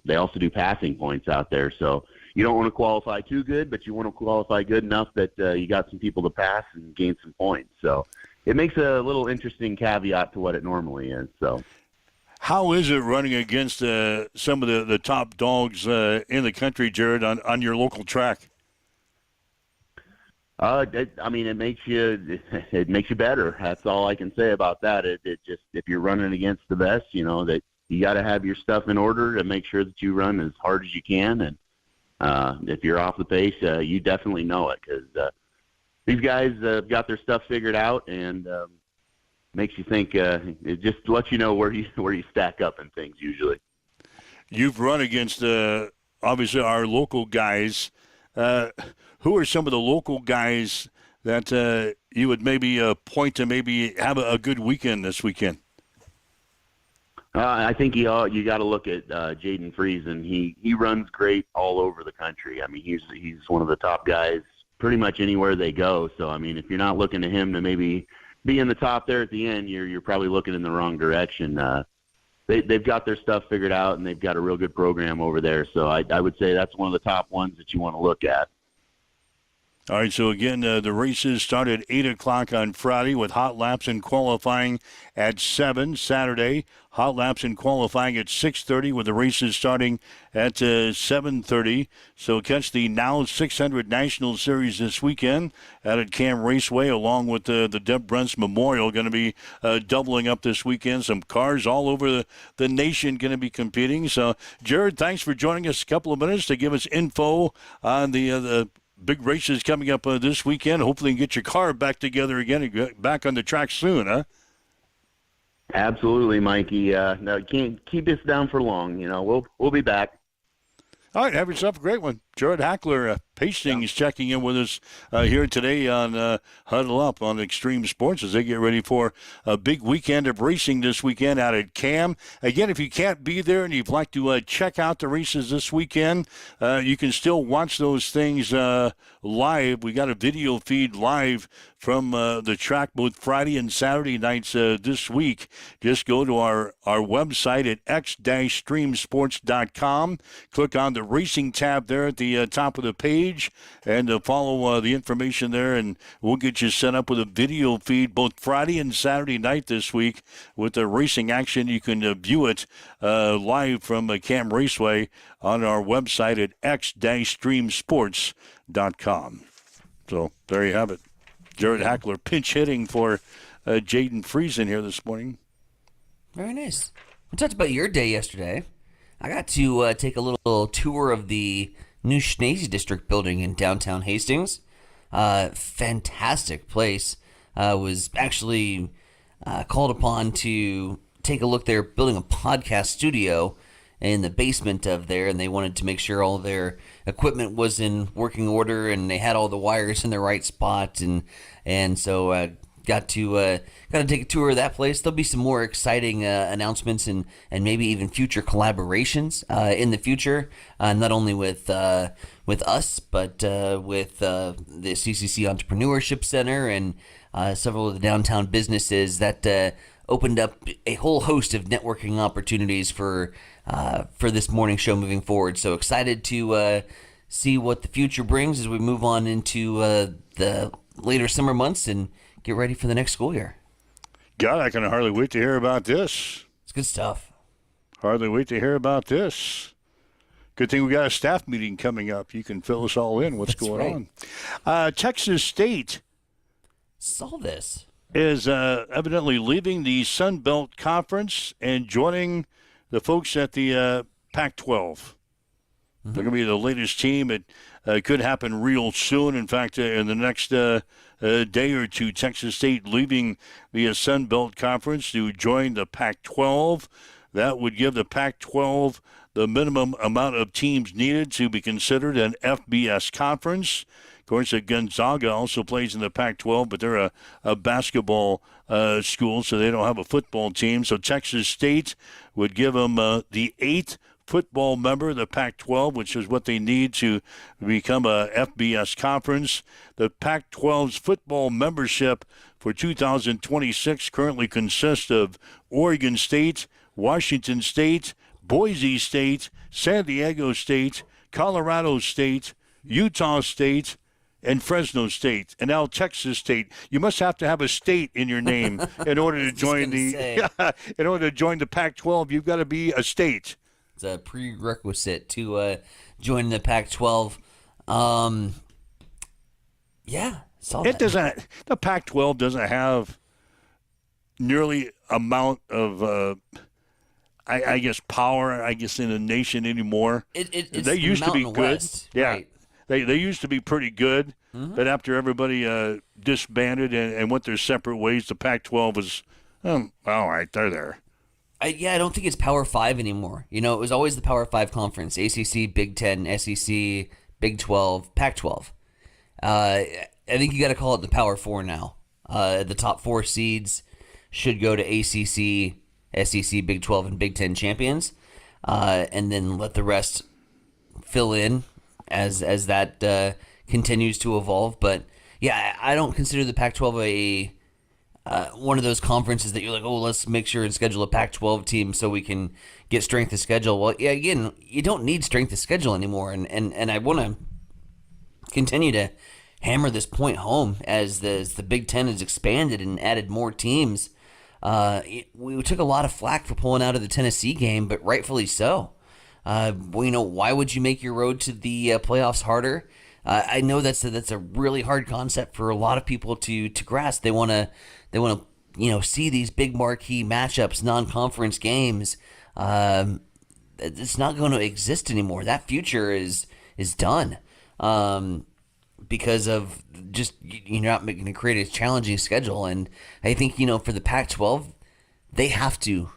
they also do passing points out there. So you don't want to qualify too good, but you want to qualify good enough that you got some people to pass and gain some points. So it makes a little interesting caveat to what it normally is. So, how is it running against some of the top dogs in the country, Jared, on your local track? It makes you better. That's all I can say about that. It just, if you're running against the best, that you got to have your stuff in order to make sure that you run as hard as you can. And if you're off the pace, you definitely know it, because these guys have got their stuff figured out, and makes you think. It just lets you know where you stack up in things usually. You've run against obviously our local guys. Who are some of the local guys that you would maybe point to maybe have a good weekend this weekend? I think you got to look at Jaden Friesen. He runs great all over the country. I mean, he's one of the top guys pretty much anywhere they go. So, I mean, if you're not looking to him to maybe be in the top there at the end, you're probably looking in the wrong direction. They've got their stuff figured out, and they've got a real good program over there. So I would say that's one of the top ones that you want to look at. All right, so again, the races start at 8 o'clock on Friday with hot laps and qualifying at 7. Saturday, hot laps and qualifying at 6:30 with the races starting at 7:30. So catch the Now 600 National Series this weekend out at Cam Raceway, along with the Deb Brent's Memorial going to be doubling up this weekend. Some cars all over the nation going to be competing. So, Jared, thanks for joining us a couple of minutes to give us info on the big races coming up this weekend. Hopefully you can get your car back together again and get back on the track soon, huh? Absolutely, Mikey. No, you can't keep this down for long. We'll be back. All right, have yourself a great one. Jared Hackler, Hastings, checking in with us here today on Huddle Up on Extreme Sports as they get ready for a big weekend of racing this weekend out at Cam. Again, if you can't be there and you'd like to check out the races this weekend, you can still watch those things live. We got a video feed live from the track both Friday and Saturday nights this week. Just go to our website at x-streamsports.com. Click on the racing tab there at the top of the page and follow the information there, and we'll get you set up with a video feed both Friday and Saturday night this week with the racing action. You can view it live from Cam Raceway on our website at x-streamsports.com. So there you have it. Jared Hackler pinch hitting for Jaden Friesen here this morning. Very nice. We talked about your day yesterday. I got to take a little tour of the new Schnese District building in downtown Hastings. Fantastic place. Was actually called upon to take a look there, building a podcast studio in the basement of there, and they wanted to make sure all their equipment was in working order and they had all the wires in the right spot, and so got to take a tour of that place. There'll be some more exciting announcements and maybe even future collaborations in the future, not only with us, but with the CCC Entrepreneurship Center and several of the downtown businesses that opened up a whole host of networking opportunities for this morning show moving forward. So excited to see what the future brings as we move on into the later summer months and get ready for the next school year. God, I can hardly wait to hear about this. It's good stuff. Hardly wait to hear about this. Good thing we got a staff meeting coming up. You can fill us all in what's going on. Texas State saw this. Is evidently leaving the Sun Belt Conference and joining the folks at the Pac-12. They're going to be the latest team. It could happen real soon. In fact, in the next day or two, Texas State leaving the Sun Belt Conference to join the Pac-12. That would give the Pac-12 the minimum amount of teams needed to be considered an FBS conference. Of course, Gonzaga also plays in the Pac-12, but they're a basketball school, so they don't have a football team. So Texas State would give them the 8th football member of the Pac-12, which is what they need to become a FBS conference. The Pac-12's football membership for 2026 currently consists of Oregon State, Washington State, Boise State, San Diego State, Colorado State, Utah State, and Fresno State, and now Texas State. You must have to have a state in your name in order to join in order to join the Pac-12. You've got to be a state. It's a prerequisite to join the Pac-12. Yeah, it doesn't. The Pac-12 doesn't have nearly amount of. I guess power. I guess in the nation anymore. It's they used to be good. West, yeah. Right. They used to be pretty good, but after everybody disbanded and went their separate ways, the Pac-12 was, all right, they're there. I don't think it's Power 5 anymore. It was always the Power 5 conference, ACC, Big 10, SEC, Big 12, Pac-12. I think you got to call it the Power 4 now. The top 4 seeds should go to ACC, SEC, Big 12, and Big 10 champions, and then let the rest fill in as that continues to evolve. But yeah, I don't consider the Pac-12 one of those conferences that you're like, oh, let's make sure and schedule a Pac-12 team so we can get strength of schedule. Well, yeah, again, you don't need strength of schedule anymore, and I want to continue to hammer this point home as the Big Ten has expanded and added more teams. We took a lot of flack for pulling out of the Tennessee game, but rightfully so. Why would you make your road to the playoffs harder? I know that's a really hard concept for a lot of people to grasp. They want to see these big marquee matchups, non-conference games. It's not going to exist anymore. That future is done because of just you're not going to create a challenging schedule. And I think for the Pac-12, they have to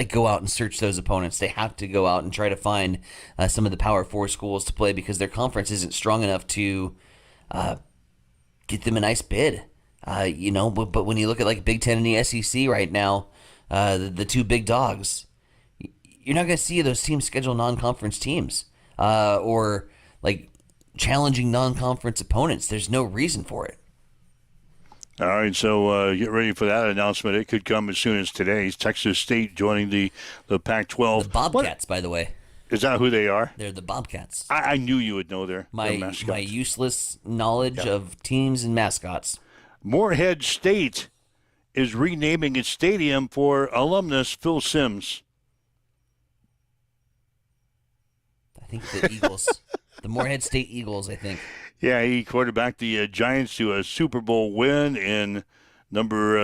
go out and search those opponents. They have to go out and try to find some of the Power 4 schools to play because their conference isn't strong enough to get them a nice bid. But when you look at Big Ten and the SEC right now, the two big dogs, you're not going to see those teams schedule non-conference teams or challenging non-conference opponents. There's no reason for it. All right, so get ready for that announcement. It could come as soon as today. Texas State joining the Pac-12. The Bobcats, by the way. Is that who they are? They're the Bobcats. I knew you would know their my useless knowledge of teams and mascots. Moorhead State is renaming its stadium for alumnus Phil Simms. I think the Eagles. The Moorhead State Eagles, I think. Yeah, he quarterbacked the Giants to a Super Bowl win in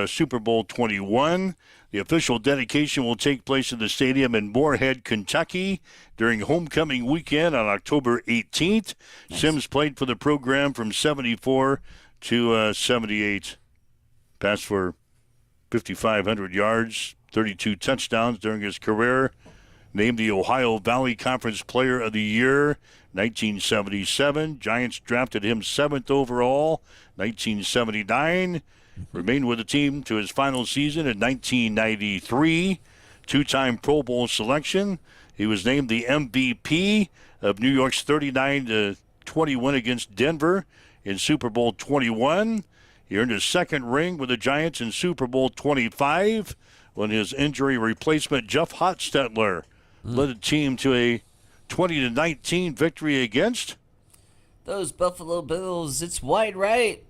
Super Bowl 21. The official dedication will take place in the stadium in Moorhead, Kentucky during homecoming weekend on October 18th. Nice. Simms played for the program from 74 to 78. Passed for 5,500 yards, 32 touchdowns during his career. Named the Ohio Valley Conference Player of the Year, 1977. Giants drafted him 7th overall, 1979. Remained with the team to his final season in 1993. Two-time Pro Bowl selection. He was named the MVP of New York's 39-20 win against Denver in Super Bowl 21. He earned his second ring with the Giants in Super Bowl 25 when his injury replacement, Jeff Hostetler, led the team to a 20-19 victory against those Buffalo Bills. It's wide right.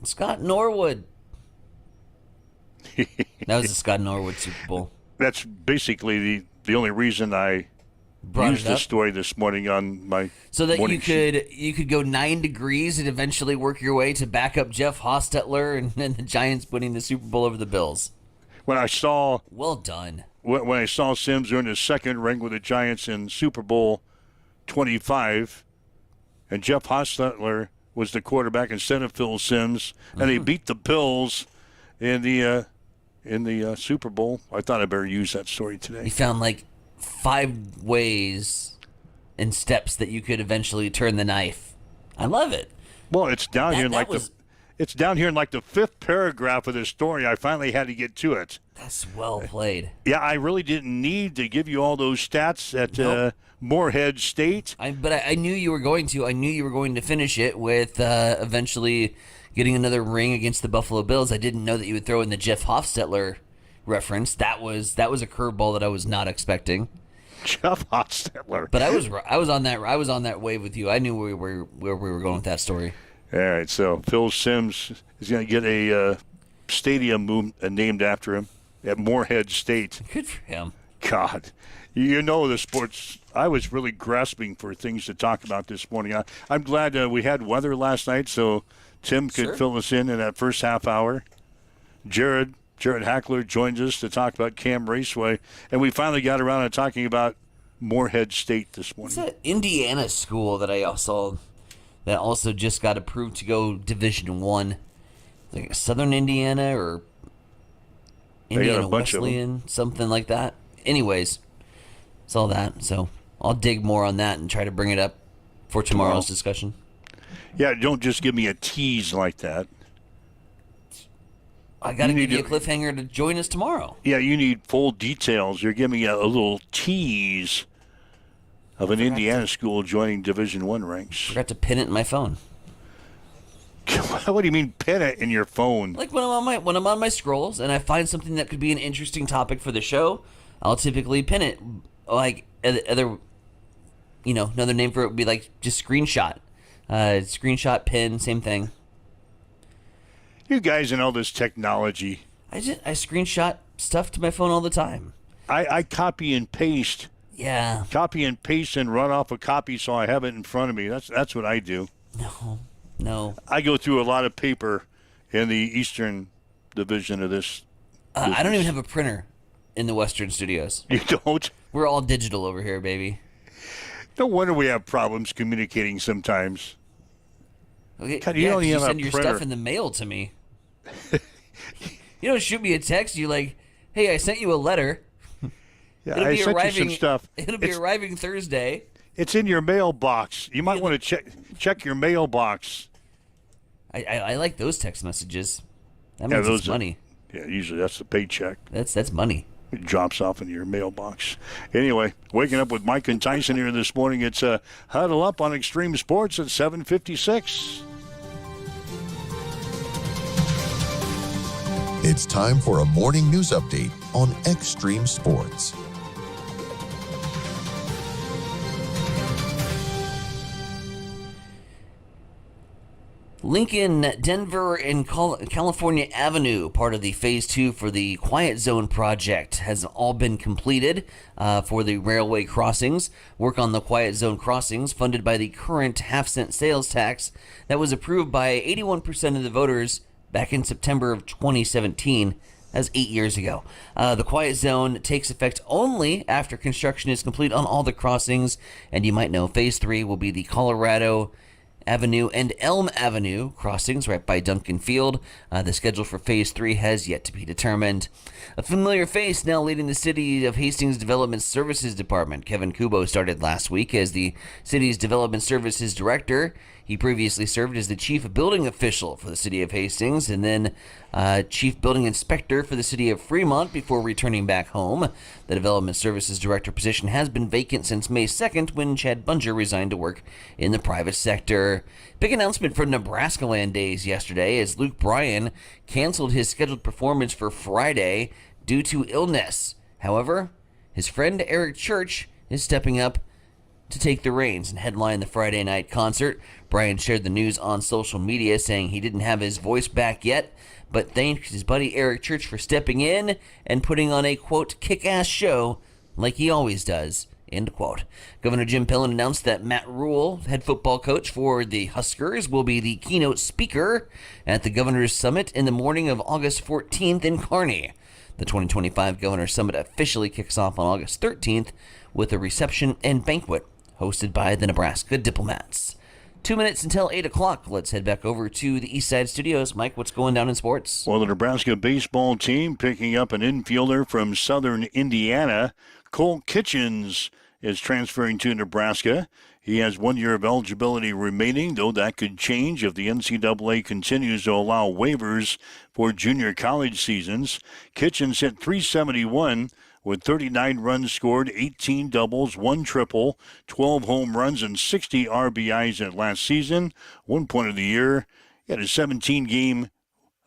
Scott Norwood. That was the Scott Norwood Super Bowl. That's basically the only reason I used this story this morning on my so that morning you could go 9 degrees and eventually work your way to back up Jeff Hostetler and then the Giants winning the Super Bowl over the Bills. When I saw well done. When I saw Simms earn his second ring with the Giants in Super Bowl 25, and Jeff Hostetler was the quarterback instead of Phil Simms, and they beat the Bills in the Super Bowl, I thought I better use that story today. You found 5 ways and steps that you could eventually turn the knife. I love it. Well, it's down here It's down here in like the 5th paragraph of this story. I finally had to get to it. That's well played. Yeah, I really didn't need to give you all those stats at Morehead State. But I knew you were going to. I knew you were going to finish it with eventually getting another ring against the Buffalo Bills. I didn't know that you would throw in the Jeff Hofstetler reference. That was a curveball that I was not expecting. Jeff Hofstetler. But I was on that wave with you. I knew where we were going with that story. All right, so Phil Simms is going to get a stadium named after him at Morehead State. Good for him. God, you know the sports. I was really grasping for things to talk about this morning. I'm glad we had weather last night, so Tim could fill us in that first half hour. Jared Hackler joins us to talk about Cam Raceway, and we finally got around to talking about Morehead State this morning. It's an Indiana school that I saw that also just got approved to go Division I. Like Southern Indiana or Indiana Wesleyan, something like that. Anyways, saw that, so I'll dig more on that and try to bring it up for tomorrow's discussion. Yeah, don't just give me a tease like that. I got to give you a cliffhanger to join us tomorrow. Yeah, you need full details. You're giving me a little tease of an Indiana school joining Division I ranks. Forgot to pin it in my phone. What do you mean pin it in your phone? Like when I'm on my scrolls and I find something that could be an interesting topic for the show, I'll typically pin it. Like another name for it would be like just screenshot. Screenshot, pin, same thing. You guys and all this technology. I screenshot stuff to my phone all the time. I copy and paste. Yeah. Copy and paste and run off a copy so I have it in front of me. That's what I do. No. I go through a lot of paper in the Eastern Division of this. I don't even have a printer in the Western Studios. You don't? We're all digital over here, baby. No wonder we have problems communicating sometimes. Okay, God, you don't even have send a your printer. stuff in the mail to me. You don't shoot me a text. You like, hey, I sent you a letter. Yeah, I sent you some stuff. It'll be arriving Thursday. It's in your mailbox. You might want to check your mailbox. I like those text messages. That means it's money. Usually that's the paycheck. That's money. It drops off into your mailbox. Anyway, waking up with Mike and Tyson here this morning. It's Huddle Up on Extreme Sports at 7:56. It's time for a morning news update on Extreme Sports. Lincoln, Denver, and California Avenue, part of the Phase 2 for the Quiet Zone project, has all been completed for the railway crossings. Work on the Quiet Zone crossings, funded by the current half-cent sales tax that was approved by 81% of the voters back in September of 2017. That's 8 years ago. The Quiet Zone takes effect only after construction is complete on all the crossings, and you might know Phase 3 will be the Colorado Avenue and Elm Avenue crossings right by Duncan Field. The schedule for Phase 3 has yet to be determined. A familiar face now leading the City of Hastings Development Services Department. Kevin Kubo started last week as the city's Development Services Director. He previously served as the Chief Building Official for the City of Hastings and then Chief Building Inspector for the City of Fremont before returning back home. The Development Services Director position has been vacant since May 2nd when Chad Bunger resigned to work in the private sector. Big announcement for Nebraska Land Days yesterday as Luke Bryan canceled his scheduled performance for Friday due to illness. However, his friend Eric Church is stepping up to take the reins and headline the Friday night concert. Bryan shared the news on social media, saying he didn't have his voice back yet, but thanked his buddy Eric Church for stepping in and putting on a, quote, kick-ass show like he always does, end quote. Governor Jim Pillen announced that Matt Rule, head football coach for the Huskers, will be the keynote speaker at the Governor's Summit in the morning of August 14th in Kearney. The 2025 Governor's Summit officially kicks off on August 13th with a reception and banquet hosted by the Nebraska Diplomats. 2 minutes until 8 o'clock. Let's head back over to the East Side Studios. Mike, what's going down in sports? Well, the Nebraska baseball team picking up an infielder from Southern Indiana. Cole Kitchens is transferring to Nebraska. He has 1 year of eligibility remaining, though that could change if the NCAA continues to allow waivers for junior college seasons. Kitchens hit .371 with 39 runs scored, 18 doubles, 1 triple, 12 home runs, and 60 RBIs at last season. 1 point of the year. He had a 17-game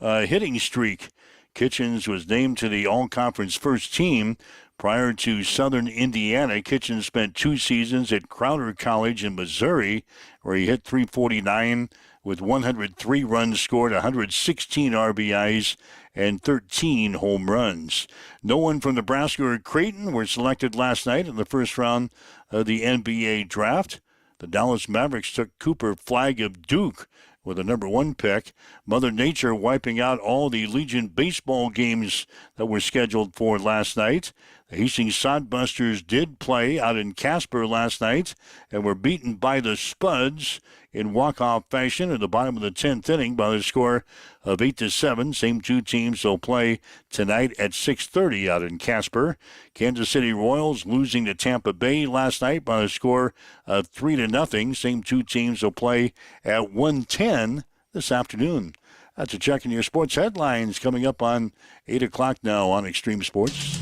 hitting streak. Kitchens was named to the All-Conference first team. Prior to Southern Indiana, Kitchens spent 2 seasons at Crowder College in Missouri, where he hit .349 with 103 runs scored, 116 RBIs, and 13 home runs. No one from Nebraska or Creighton were selected last night in the first round of the NBA draft. The Dallas Mavericks took Cooper Flagg of Duke with the number 1 pick. Mother Nature wiping out all the Legion baseball games that were scheduled for last night. The Hastings Sodbusters did play out in Casper last night and were beaten by the Spuds in walk-off fashion in the bottom of the 10th inning by the score of 8-7. Same 2 teams will play tonight at 6:30 out in Casper. Kansas City Royals losing to Tampa Bay last night by the score of 3-0. Same 2 teams will play at 1:10 this afternoon. That's a check in your sports headlines coming up on 8 o'clock now on Extreme Sports.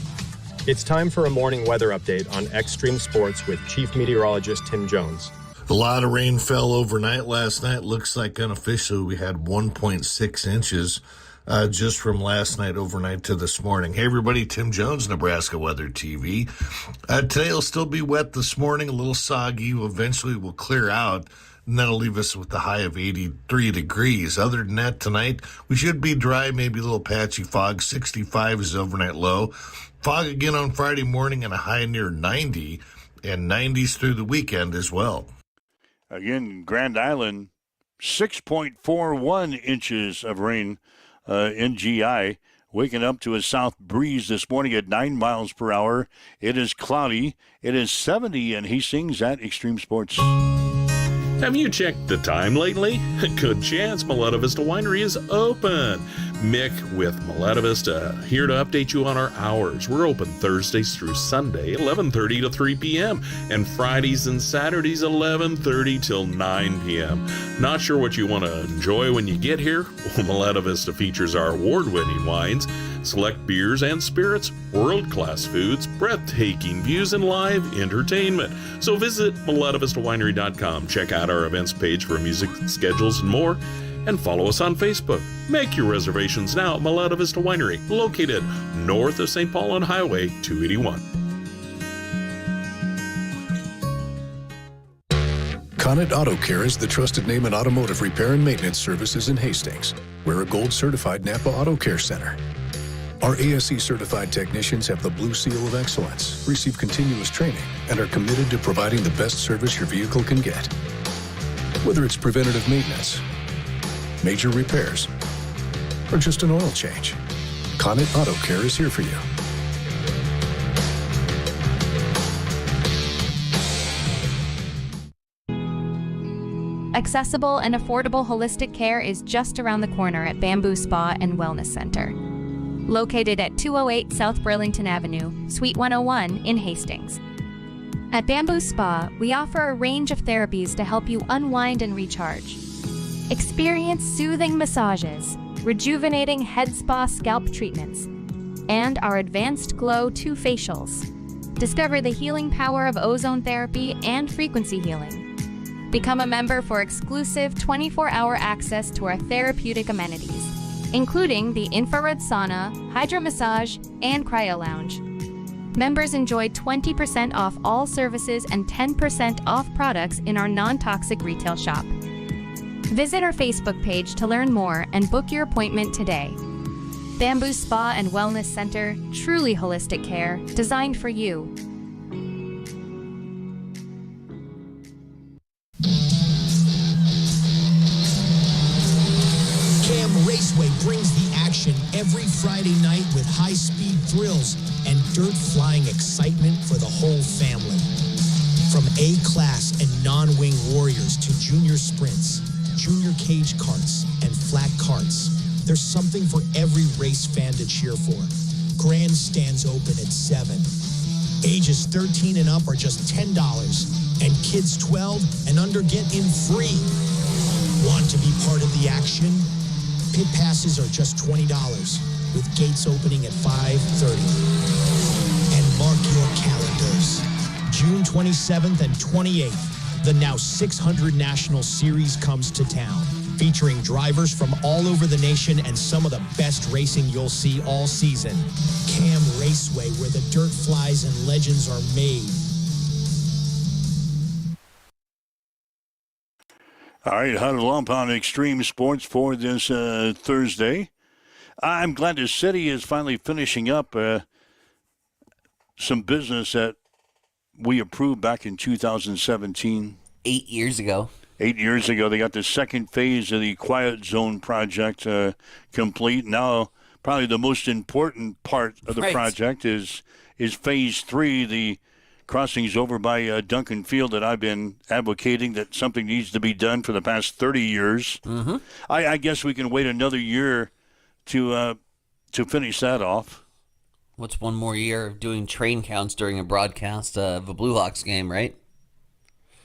It's time for a morning weather update on Extreme Sports with Chief Meteorologist Tim Jones. A lot of rain fell overnight last night. Looks like unofficially we had 1.6 inches just from last night overnight to this morning. Hey, everybody, Tim Jones, Nebraska Weather TV. Today will still be wet this morning, a little soggy. Eventually will clear out, and that'll leave us with the high of 83 degrees. Other than that, tonight we should be dry, maybe a little patchy fog. 65 is overnight low. Fog again on Friday morning and a high near 90, and 90s through the weekend as well. Again, Grand Island, 6.41 inches of rain in GI. Waking up to a south breeze this morning at 9 miles per hour. It is cloudy. It is 70 in Hastings at Extreme Sports. Have you checked the time lately? Good chance Maleta Vista Winery is open. Mick with Maleta Vista here to update you on our hours. We're open Thursdays through Sunday, 11:30 to 3 p.m. and Fridays and Saturdays, 11:30 till 9 p.m. Not sure what you want to enjoy when you get here? Well, Maleta Vista features our award-winning wines, select beers and spirits, world-class foods, breathtaking views, and live entertainment. So visit MaletaVistaWinery.com. Check out our events page for music schedules and more, and follow us on Facebook. Make your reservations now at Maleta Vista Winery, located north of St. Paul on Highway 281. Connet Auto Care is the trusted name in automotive repair and maintenance services in Hastings. We're a gold-certified Napa Auto Care Center. Our ASE-certified technicians have the Blue Seal of Excellence, receive continuous training, and are committed to providing the best service your vehicle can get. Whether it's preventative maintenance, major repairs, or just an oil change, Connet Auto Care is here for you. Accessible and affordable holistic care is just around the corner at Bamboo Spa and Wellness Center. Located at 208 South Burlington Avenue, Suite 101 in Hastings. At Bamboo Spa, we offer a range of therapies to help you unwind and recharge. Experience soothing massages, rejuvenating head spa scalp treatments, and our Advanced Glow 2 facials. Discover the healing power of ozone therapy and frequency healing. Become a member for exclusive 24-hour access to our therapeutic amenities, including the infrared sauna, hydro massage, and cryo lounge. Members enjoy 20% off all services and 10% off products in our non-toxic retail shop. Visit our Facebook page to learn more and book your appointment today. Bamboo Spa and Wellness Center, truly holistic care, designed for you. Raceway brings the action every Friday night with high-speed thrills and dirt-flying excitement for the whole family. From A-class and non-wing warriors to junior sprints, junior cage karts, and flat karts, there's something for every race fan to cheer for. Grandstands open at 7. Ages 13 and up are just $10. and kids 12 and under get in free. Want to be part of the action? Pit passes are just $20, with gates opening at 5:30. And mark your calendars. June 27th and 28th, the now 600 National Series comes to town, featuring drivers from all over the nation and some of the best racing you'll see all season. Cam Raceway, where the dirt flies and legends are made. All right, huddle up on Extreme Sports for this Thursday. I'm glad the city is finally finishing up some business that we approved back in 2017. 8 years ago. 8 years ago, they got the second phase of the Quiet Zone project complete. Now, probably the most important part of the project is phase 3, the crossings over by Duncan Field that I've been advocating that something needs to be done for the past 30 years. Mm-hmm. I guess we can wait another year to finish that off. What's one more year of doing train counts during a broadcast of a Blue Hawks game, right?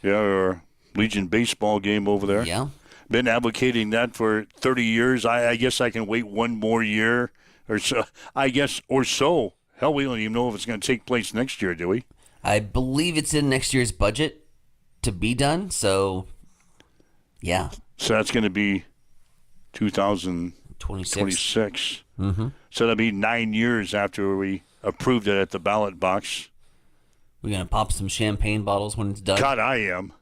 Yeah, or Legion baseball game over there. Yeah. Been advocating that for 30 years. I guess I can wait one more year or so. Hell, we don't even know if it's going to take place next year, do we? I believe it's in next year's budget to be done, so yeah. So that's going to be 2026. Mm-hmm. So that'll be 9 years after we approved it at the ballot box. We're going to pop some champagne bottles when it's done. God, I am.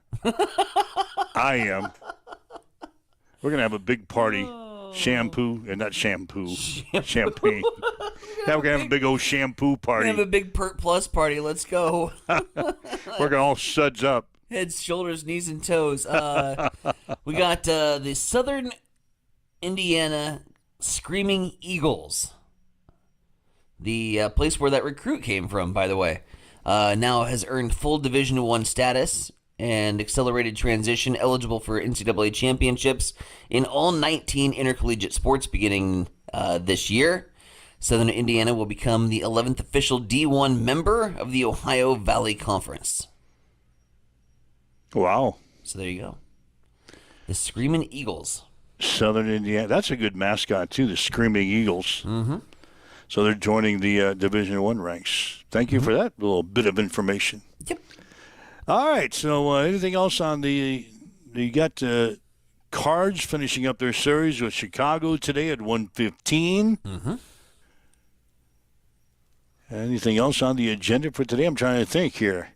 I am. We're going to have a big party. Champagne. Champagne. Now we're going to have a big old shampoo party. We're going to have a big Pert Plus party. Let's go. We're going to all suds up. Heads, shoulders, knees, and toes. We got the Southern Indiana Screaming Eagles. The place where that recruit came from, by the way. Now has earned full Division I status and accelerated transition, eligible for NCAA championships in all 19 intercollegiate sports beginning this year. Southern Indiana will become the 11th official D1 member of the Ohio Valley Conference. Wow. So there you go. The Screaming Eagles. Southern Indiana. That's a good mascot, too, the Screaming Eagles. Mm-hmm. So they're joining the Division I ranks. Thank you for that little bit of information. Yep. All right. So anything else on the – you got Cards finishing up their series with Chicago today at 1:15. Mm-hmm. Anything else on the agenda for today? I'm trying to think here.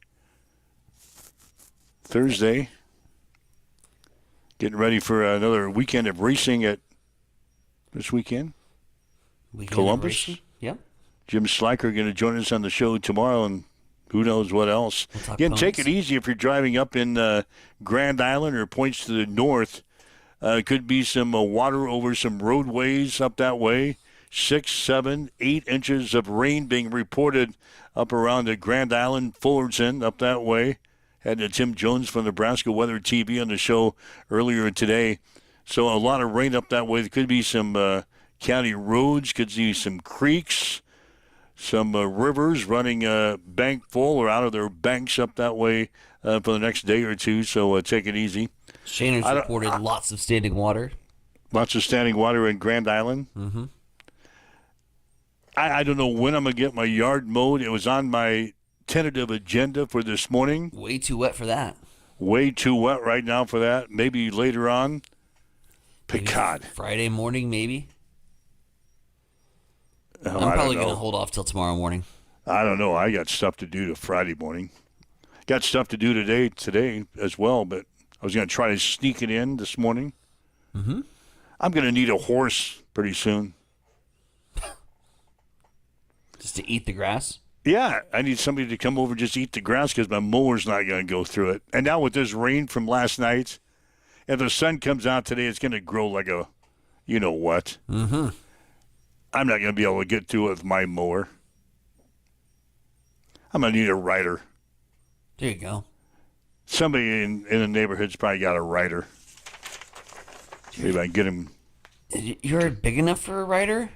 Thursday. Getting ready for another weekend of racing at this weekend. Columbus. Yep. Jim Slacker going to join us on the show tomorrow, and who knows what else. Again, take it easy if you're driving up in Grand Island or points to the north. Could be some water over some roadways up that way. 6, 7, 8 inches of rain being reported up around the Grand Island, Fullerton, up that way. Had Tim Jones from Nebraska Weather TV on the show earlier today. So a lot of rain up that way. There could be some county roads, could see some creeks, some rivers running bank full or out of their banks up that way for the next day or two. So take it easy. Shannon's reported lots of standing water. Lots of standing water in Grand Island. Mm-hmm. I don't know when I'm going to get my yard mowed. It was on my tentative agenda for this morning. Way too wet for that. Way too wet right now for that. Maybe later on. God. Friday morning, maybe. Oh, I'm probably going to hold off till tomorrow morning. I don't know. I got stuff to do to Friday morning. Got stuff to do today as well, but I was going to try to sneak it in this morning. Mm-hmm. I'm going to need a horse pretty soon. Just to eat the grass? Yeah, I need somebody to come over and just eat the grass because my mower's not going to go through it. And now with this rain from last night, if the sun comes out today, it's going to grow like a you-know-what. Mm-hmm. I'm not going to be able to get through it with my mower. I'm going to need a rider. There you go. Somebody in the neighborhood's probably got a rider. Maybe I can get him. You're big enough for a rider?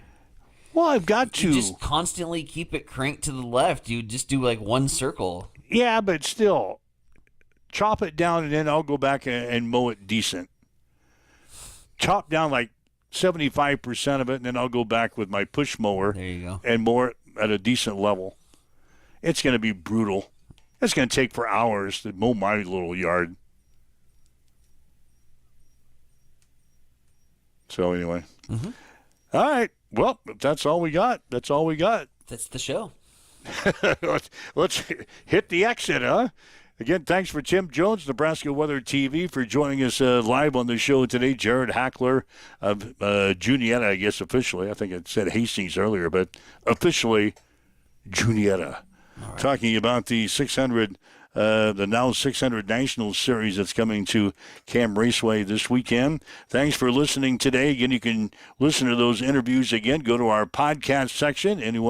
Well, I've got to. You just constantly keep it cranked to the left. You just do like one circle. Yeah, but still, chop it down, and then I'll go back and mow it decent. Chop down like 75% of it, and then I'll go back with my push mower. There you go. And mow it at a decent level. It's going to be brutal. It's going to take for hours to mow my little yard. So anyway. Mm-hmm. All right. Well, if that's all we got. That's all we got. That's the show. Let's hit the exit, huh? Again, thanks for Tim Jones, Nebraska Weather TV, for joining us live on the show today. Jared Hackler of Juniata, I guess officially. I think it said Hastings earlier, but officially Juniata. Right. Talking about the 600, the now 600 National Series that's coming to Cam Raceway this weekend. Thanks for listening today. Again, you can listen to those interviews again. Go to our podcast section. Anyone